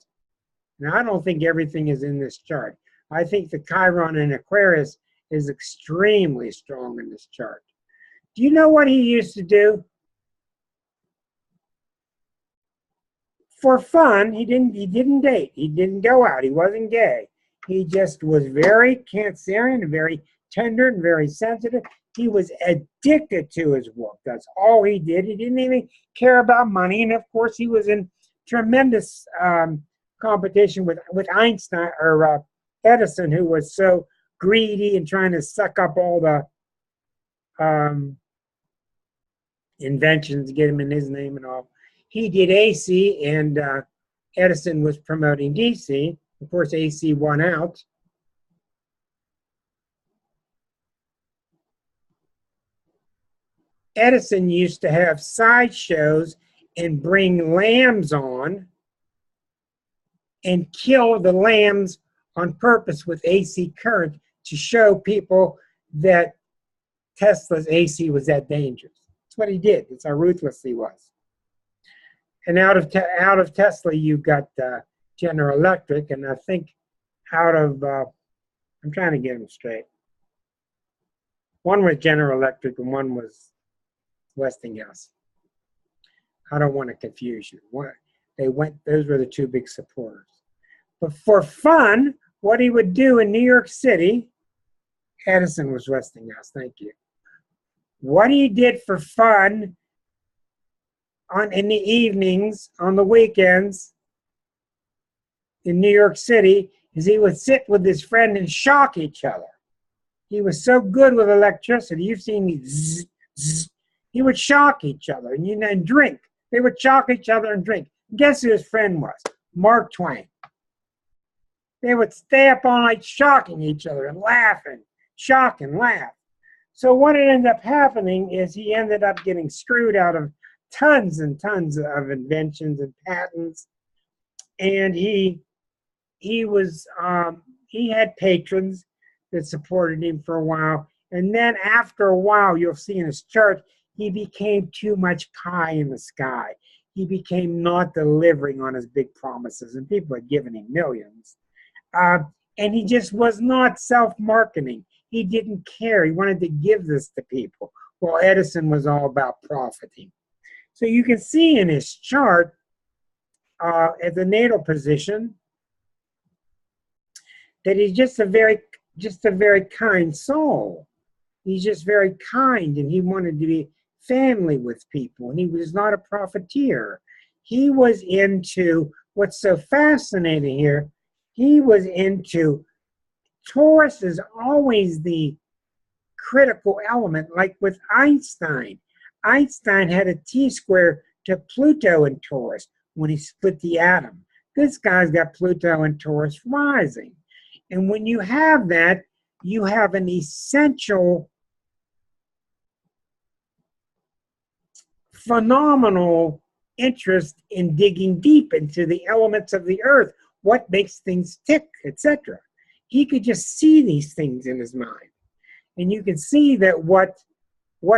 And I don't think everything is in this chart. I think the Chiron in Aquarius is extremely strong in this chart. Do you know what he used to do? For fun, he didn't date. He didn't go out. He wasn't gay. He just was very Cancerian, very tender and very sensitive. He was addicted to his work. That's all he did. He didn't even care about money. And of course, he was in tremendous competition with Einstein or Edison, who was so greedy and trying to suck up all the inventions, get him in his name and all. He did AC, and Edison was promoting DC. Of course, AC won out. Edison used to have sideshows and bring lambs on and kill the lambs on purpose with AC current to show people that Tesla's AC was that dangerous. That's what he did. That's how ruthless he was. And out of Tesla, you got General Electric, and I think out of, I'm trying to get them straight. One was General Electric and one was Westinghouse. I don't want to confuse you. Those were the two big supporters. But for fun, what he would do in New York City, Edison was Westinghouse, thank you. What he did for fun in the evenings, on the weekends in New York City, is he would sit with his friend and shock each other. He was so good with electricity. You've seen me zzz, zzz. He would shock each other and drink. They would shock each other and drink. Guess who his friend was? Mark Twain. They would stay up all night shocking each other and laughing, shock and laugh. So what ended up happening is he ended up getting screwed out of tons and tons of inventions and patents, and he had patrons that supported him for a while, and then after a while, you'll see in his chart, he became too much pie in the sky. He became not delivering on his big promises, and people had given him millions, and he just was not self-marketing. He didn't care. He wanted to give this to people, while Edison was all about profiting. So you can see in his chart at the natal position that he's just a very kind soul. He's just very kind, and he wanted to be family with people, and he was not a profiteer. He was into what's so fascinating here. He was into Taurus is always the critical element, like with Einstein. Einstein had a T-square to Pluto in Taurus when he split the atom. This guy's got Pluto in Taurus rising. And when you have that, you have an essential, phenomenal interest in digging deep into the elements of the earth, what makes things tick, etc. He could just see these things in his mind. And you can see that what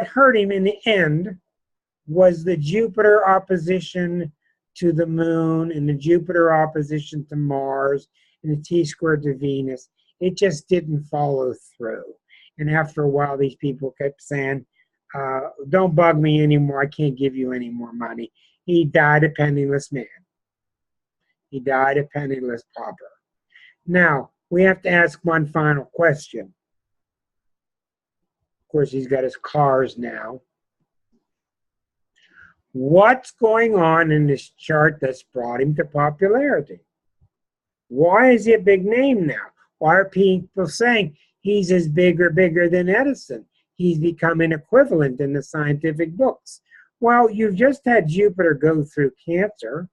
hurt him in the end was the Jupiter opposition to the moon and the Jupiter opposition to Mars and the T-squared to Venus. It just didn't follow through. And after a while, these people kept saying, don't bug me anymore. I can't give you any more money. He died a penniless man. He died a penniless pauper. Now, we have to ask one final question. Of course, he's got his cars now. What's going on in this chart that's brought him to popularity? Why is he a big name now? Why are people saying he's as big or bigger than Edison? He's become an equivalent in the scientific books. Well, you've just had Jupiter go through Cancer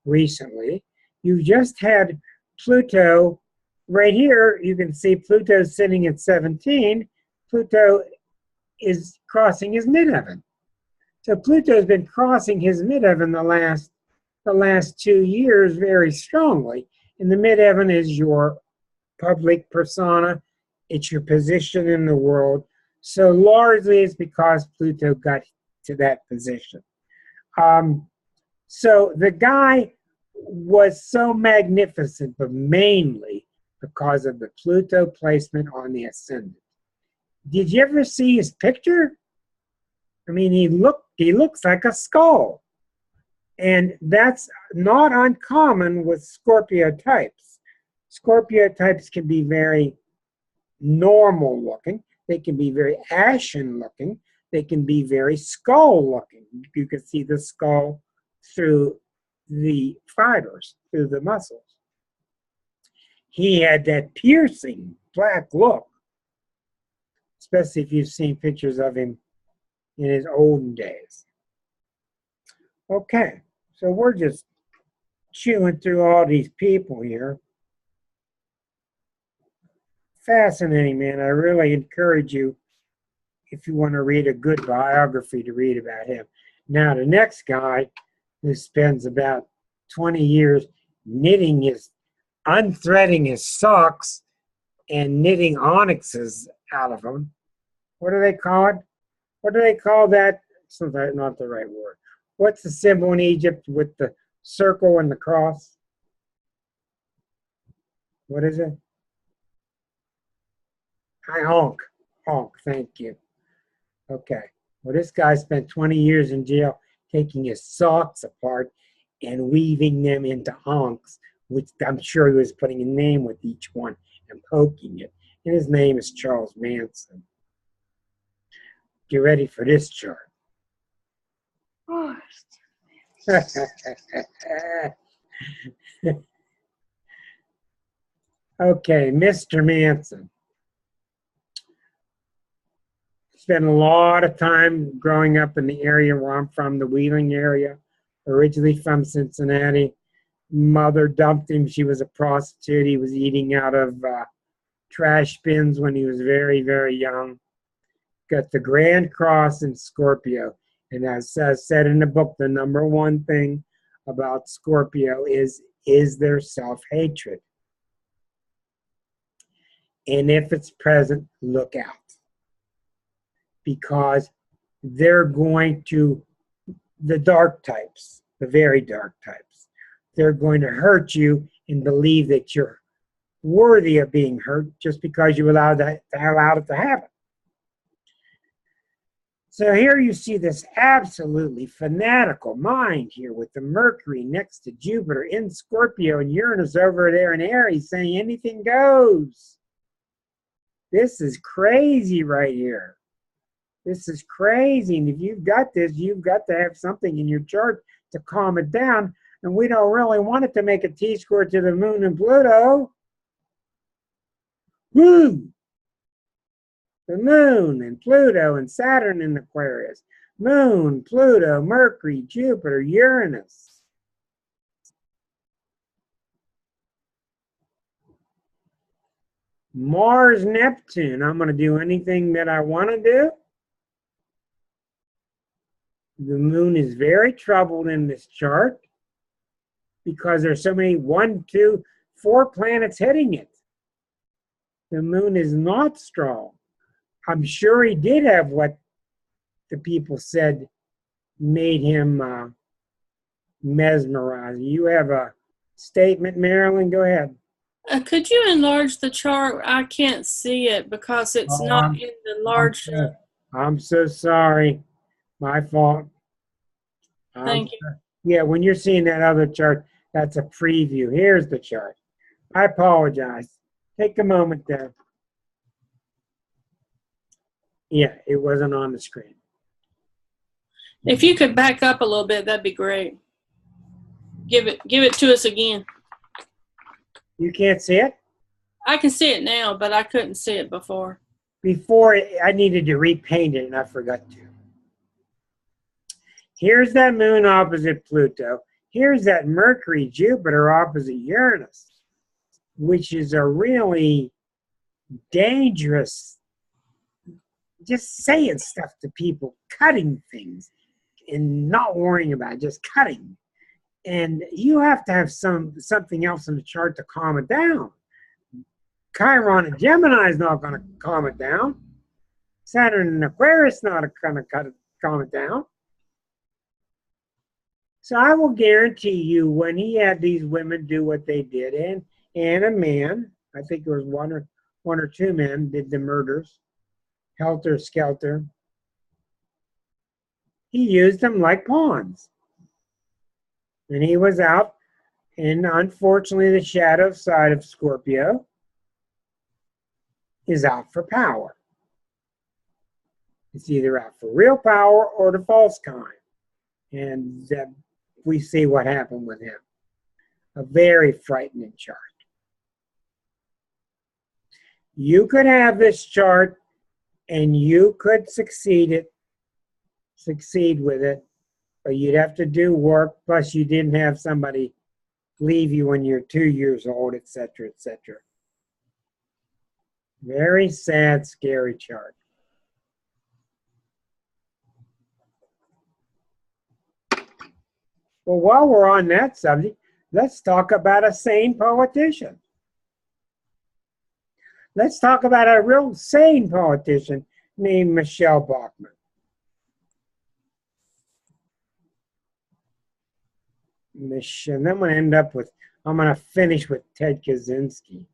recently. You've just had Pluto right here. You can see Pluto sitting at 17. Pluto is crossing his midheaven. So Pluto's been crossing his midheaven the last the last 2 years very strongly. And the midheaven is your public persona. It's your position in the world. So largely it's because Pluto got to that position. So the guy was so magnificent, but mainly because of the Pluto placement on the ascendant. Did you ever see his picture? I mean, he looks like a skull. And that's not uncommon with Scorpio types. Scorpio types can be very normal looking. They can be very ashen looking. They can be very skull looking. You can see the skull through the fibers, through the muscles. He had that piercing black look, especially if you've seen pictures of him in his olden days. Okay, so we're just chewing through all these people here. Fascinating, man. I really encourage you, if you want to read a good biography, to read about him. Now, the next guy who spends about 20 years unthreading his socks and knitting onyxes out of them. What do they call it? What do they call that? It's not the right word. What's the symbol in Egypt with the circle and the cross? What is it? Honk. Honk, thank you. Okay. Well, this guy spent 20 years in jail taking his socks apart and weaving them into honks, which I'm sure he was putting a name with each one and poking it. And his name is Charles Manson. Get ready for this chart. Okay, Mr. Manson. Spent a lot of time growing up in the area where I'm from, the Wheeling area, originally from Cincinnati. Mother dumped him. She was a prostitute. He was eating out of trash bins when he was very, very young. Got the Grand Cross in Scorpio. And as said in the book, the number one thing about Scorpio is their self-hatred. And if it's present, look out. Because they're going to, the dark types, the very dark types, they're going to hurt you and believe that you're worthy of being hurt just because you allowed it to happen. So here you see this absolutely fanatical mind here with the Mercury next to Jupiter in Scorpio and Uranus over there in Aries saying anything goes. This is crazy right here. This is crazy. And if you've got this, you've got to have something in your chart to calm it down. And we don't really want it to make a T-square to the moon and Pluto. Woo! The moon and Pluto and Saturn in Aquarius. Moon, Pluto, Mercury, Jupiter, Uranus. Mars, Neptune. I'm going to do anything that I want to do. The moon is very troubled in this chart because there's so many 1, 2, 4 planets hitting it. The moon is not strong. I'm sure he did have what the people said made him mesmerizing. You have a statement, Marilyn? Go ahead. Could you enlarge the chart? I can't see it because it's not in the large. I'm so sorry. My fault. Thank you. Yeah, when you're seeing that other chart, that's a preview. Here's the chart. I apologize. Take a moment there. Yeah, it wasn't on the screen. If you could back up a little bit, that'd be great. Give it to us again. You can't see it? I can see it now, but I couldn't see it before. Before, I needed to repaint it, and I forgot to. Here's that moon opposite Pluto. Here's that Mercury, Jupiter opposite Uranus, which is a really dangerous, just saying stuff to people, cutting things and not worrying about it, just cutting. And you have to have something else in the chart to calm it down. Chiron and Gemini is not going to calm it down. Saturn and Aquarius is not going to calm it down. So I will guarantee you, when he had these women do what they did, and a man, I think it was one or two men, did the murders, helter skelter. He used them like pawns. And he was out, and unfortunately the shadow side of Scorpio is out for power. It's either out for real power or the false kind. And we see what happened with him. A very frightening chart. You could have this chart and you could succeed with it, but you'd have to do work, plus you didn't have somebody leave you when you're 2 years old, etc., etc. Very sad, scary chart. Well, while we're on that subject, let's talk about a sane politician. Let's talk about a real sane politician named Michelle Bachmann. And I'm going to finish with Ted Kaczynski.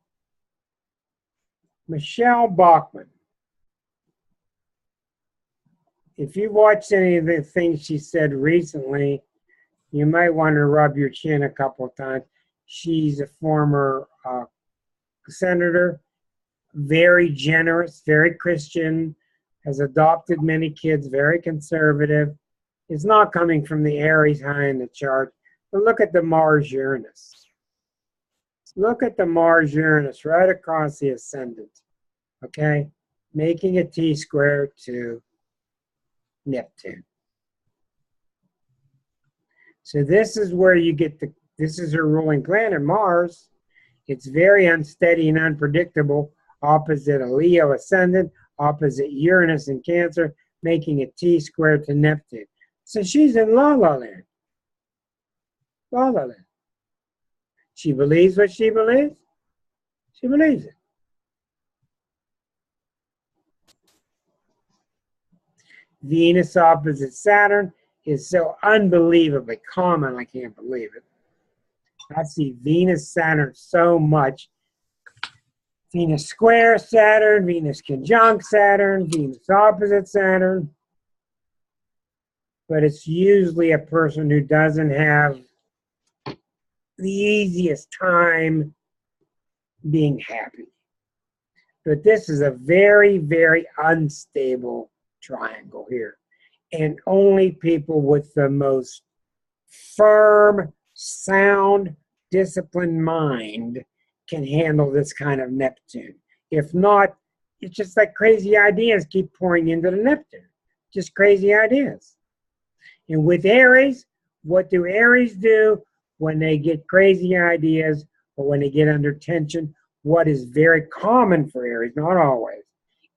Michelle Bachmann. If you watched any of the things she said recently, you might want to rub your chin a couple of times. She's a former senator, very generous, very Christian, has adopted many kids, very conservative. Is not coming from the Aries high in the chart. But look at the Mars-Uranus. Look at the Mars-Uranus right across the ascendant, okay? Making a T-square to Neptune. So this is where you get this is her ruling planet, Mars. It's very unsteady and unpredictable, opposite a Leo ascendant, opposite Uranus in Cancer, making a T-square to Neptune. So she's in La La Land. La La Land. She believes what she believes. She believes it. Venus opposite Saturn is so unbelievably common, I can't believe it. I see Venus, Saturn so much. Venus square Saturn, Venus conjunct Saturn, Venus opposite Saturn. But it's usually a person who doesn't have the easiest time being happy. But this is a very, very unstable triangle here. And only people with the most firm, sound, disciplined mind can handle this kind of Neptune. If not, it's just like crazy ideas keep pouring into the Neptune. Just crazy ideas. And with Aries, what do Aries do when they get crazy ideas or when they get under tension? What is very common for Aries, not always,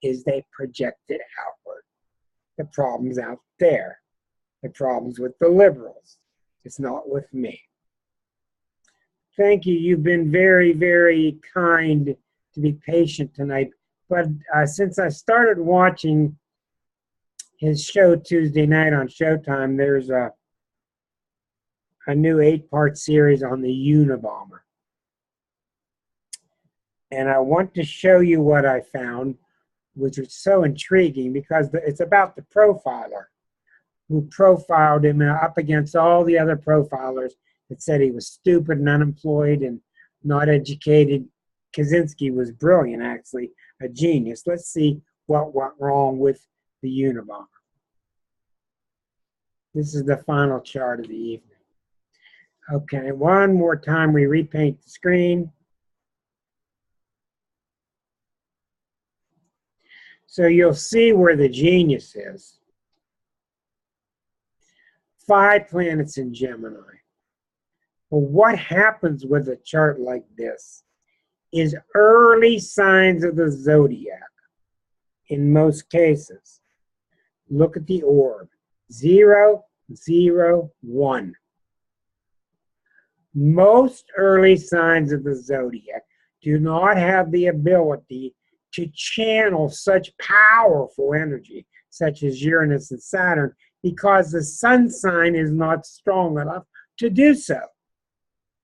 is they project it outward. The problem's out there. The problem's with the liberals. It's not with me. Thank you. You've been very, very kind to be patient tonight. But since I started watching his show Tuesday night on Showtime, there's a new 8-part series on the Unabomber. And I want to show you what I found, which was so intriguing because it's about the profiler who profiled him up against all the other profilers that said he was stupid and unemployed and not educated. Kaczynski was brilliant, actually, a genius. Let's see what went wrong with the Unabomber. This is the final chart of the evening. Okay, one more time we repaint the screen. So you'll see where the genius is. 5 planets in Gemini. Well, what happens with a chart like this is early signs of the zodiac in most cases. Look at the orb. 0, 0, 1. Most early signs of the zodiac do not have the ability to channel such powerful energy, such as Uranus and Saturn, because the sun sign is not strong enough to do so,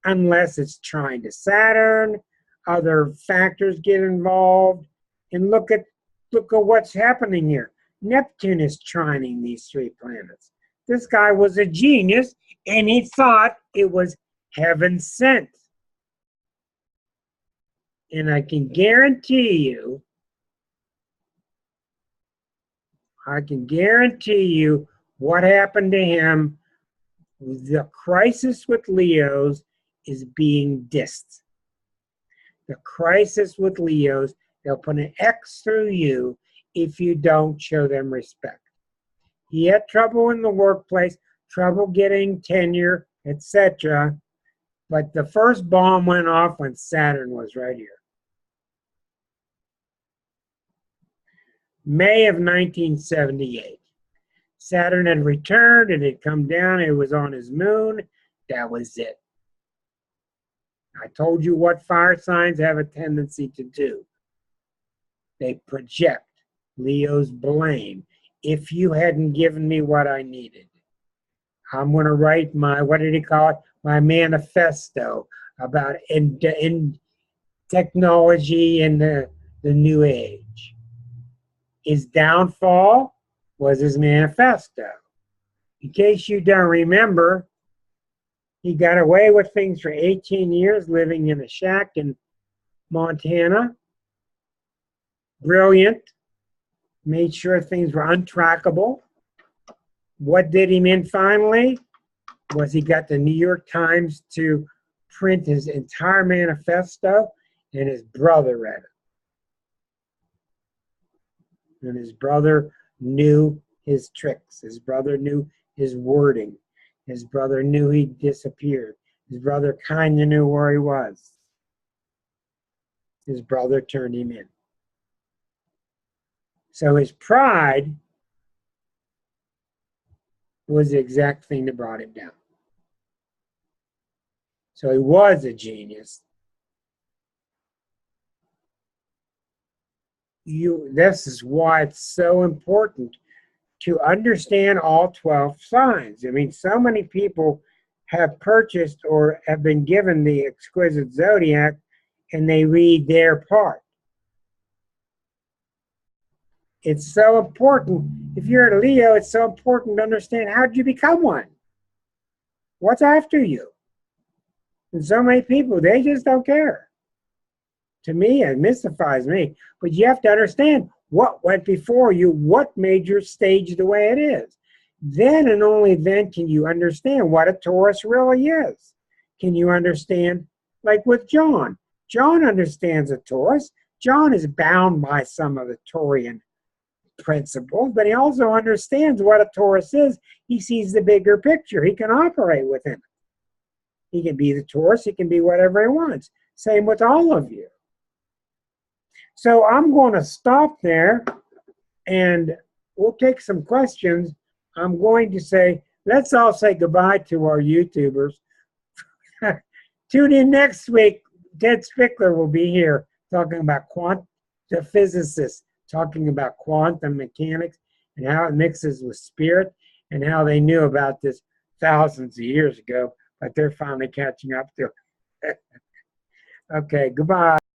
unless it's trying to Saturn, other factors get involved. And look at what's happening here. Neptune is trining these three planets. This guy was a genius, and he thought it was heaven sent. And I can guarantee you what happened to him. The crisis with Leos is being dissed. The crisis with Leos, they'll put an X through you if you don't show them respect. He had trouble in the workplace, trouble getting tenure, etc. But the first bomb went off when Saturn was right here. May of 1978. Saturn had returned, it had come down, it was on his moon. That was it. I told you what fire signs have a tendency to do. They project. Leos blame. If you hadn't given me what I needed, I'm going to write my, what did he call it? My manifesto about in technology in the new age. His downfall was his manifesto. In case you don't remember, he got away with things for 18 years living in a shack in Montana. Brilliant. Made sure things were untrackable. What did him in finally was he got the New York Times to print his entire manifesto, and his brother read it. And his brother knew his tricks. His brother knew his wording. His brother knew he disappeared. His brother kind of knew where he was. His brother turned him in. So his pride was the exact thing that brought him down. So he was a genius. This is why it's so important to understand all 12 signs. I mean, so many people have purchased or have been given the exquisite zodiac and they read their part. It's so important. If you're a Leo, it's so important to understand, how did you become one? What's after you? And so many people, they just don't care. To me, it mystifies me. But you have to understand what went before you, what made your stage the way it is. Then and only then can you understand what a Taurus really is. Can you understand, like with John? John understands a Taurus. John is bound by some of the Taurian principles, but he also understands what a Taurus is. He sees the bigger picture. He can operate within it. He can be the Taurus. He can be whatever he wants. Same with all of you. So I'm going to stop there, and we'll take some questions. I'm going to say, let's all say goodbye to our YouTubers. Tune in next week. Ted Spickler will be here talking about the physicists, talking about quantum mechanics and how it mixes with spirit and how they knew about this thousands of years ago, but they're finally catching up to it. Okay, goodbye.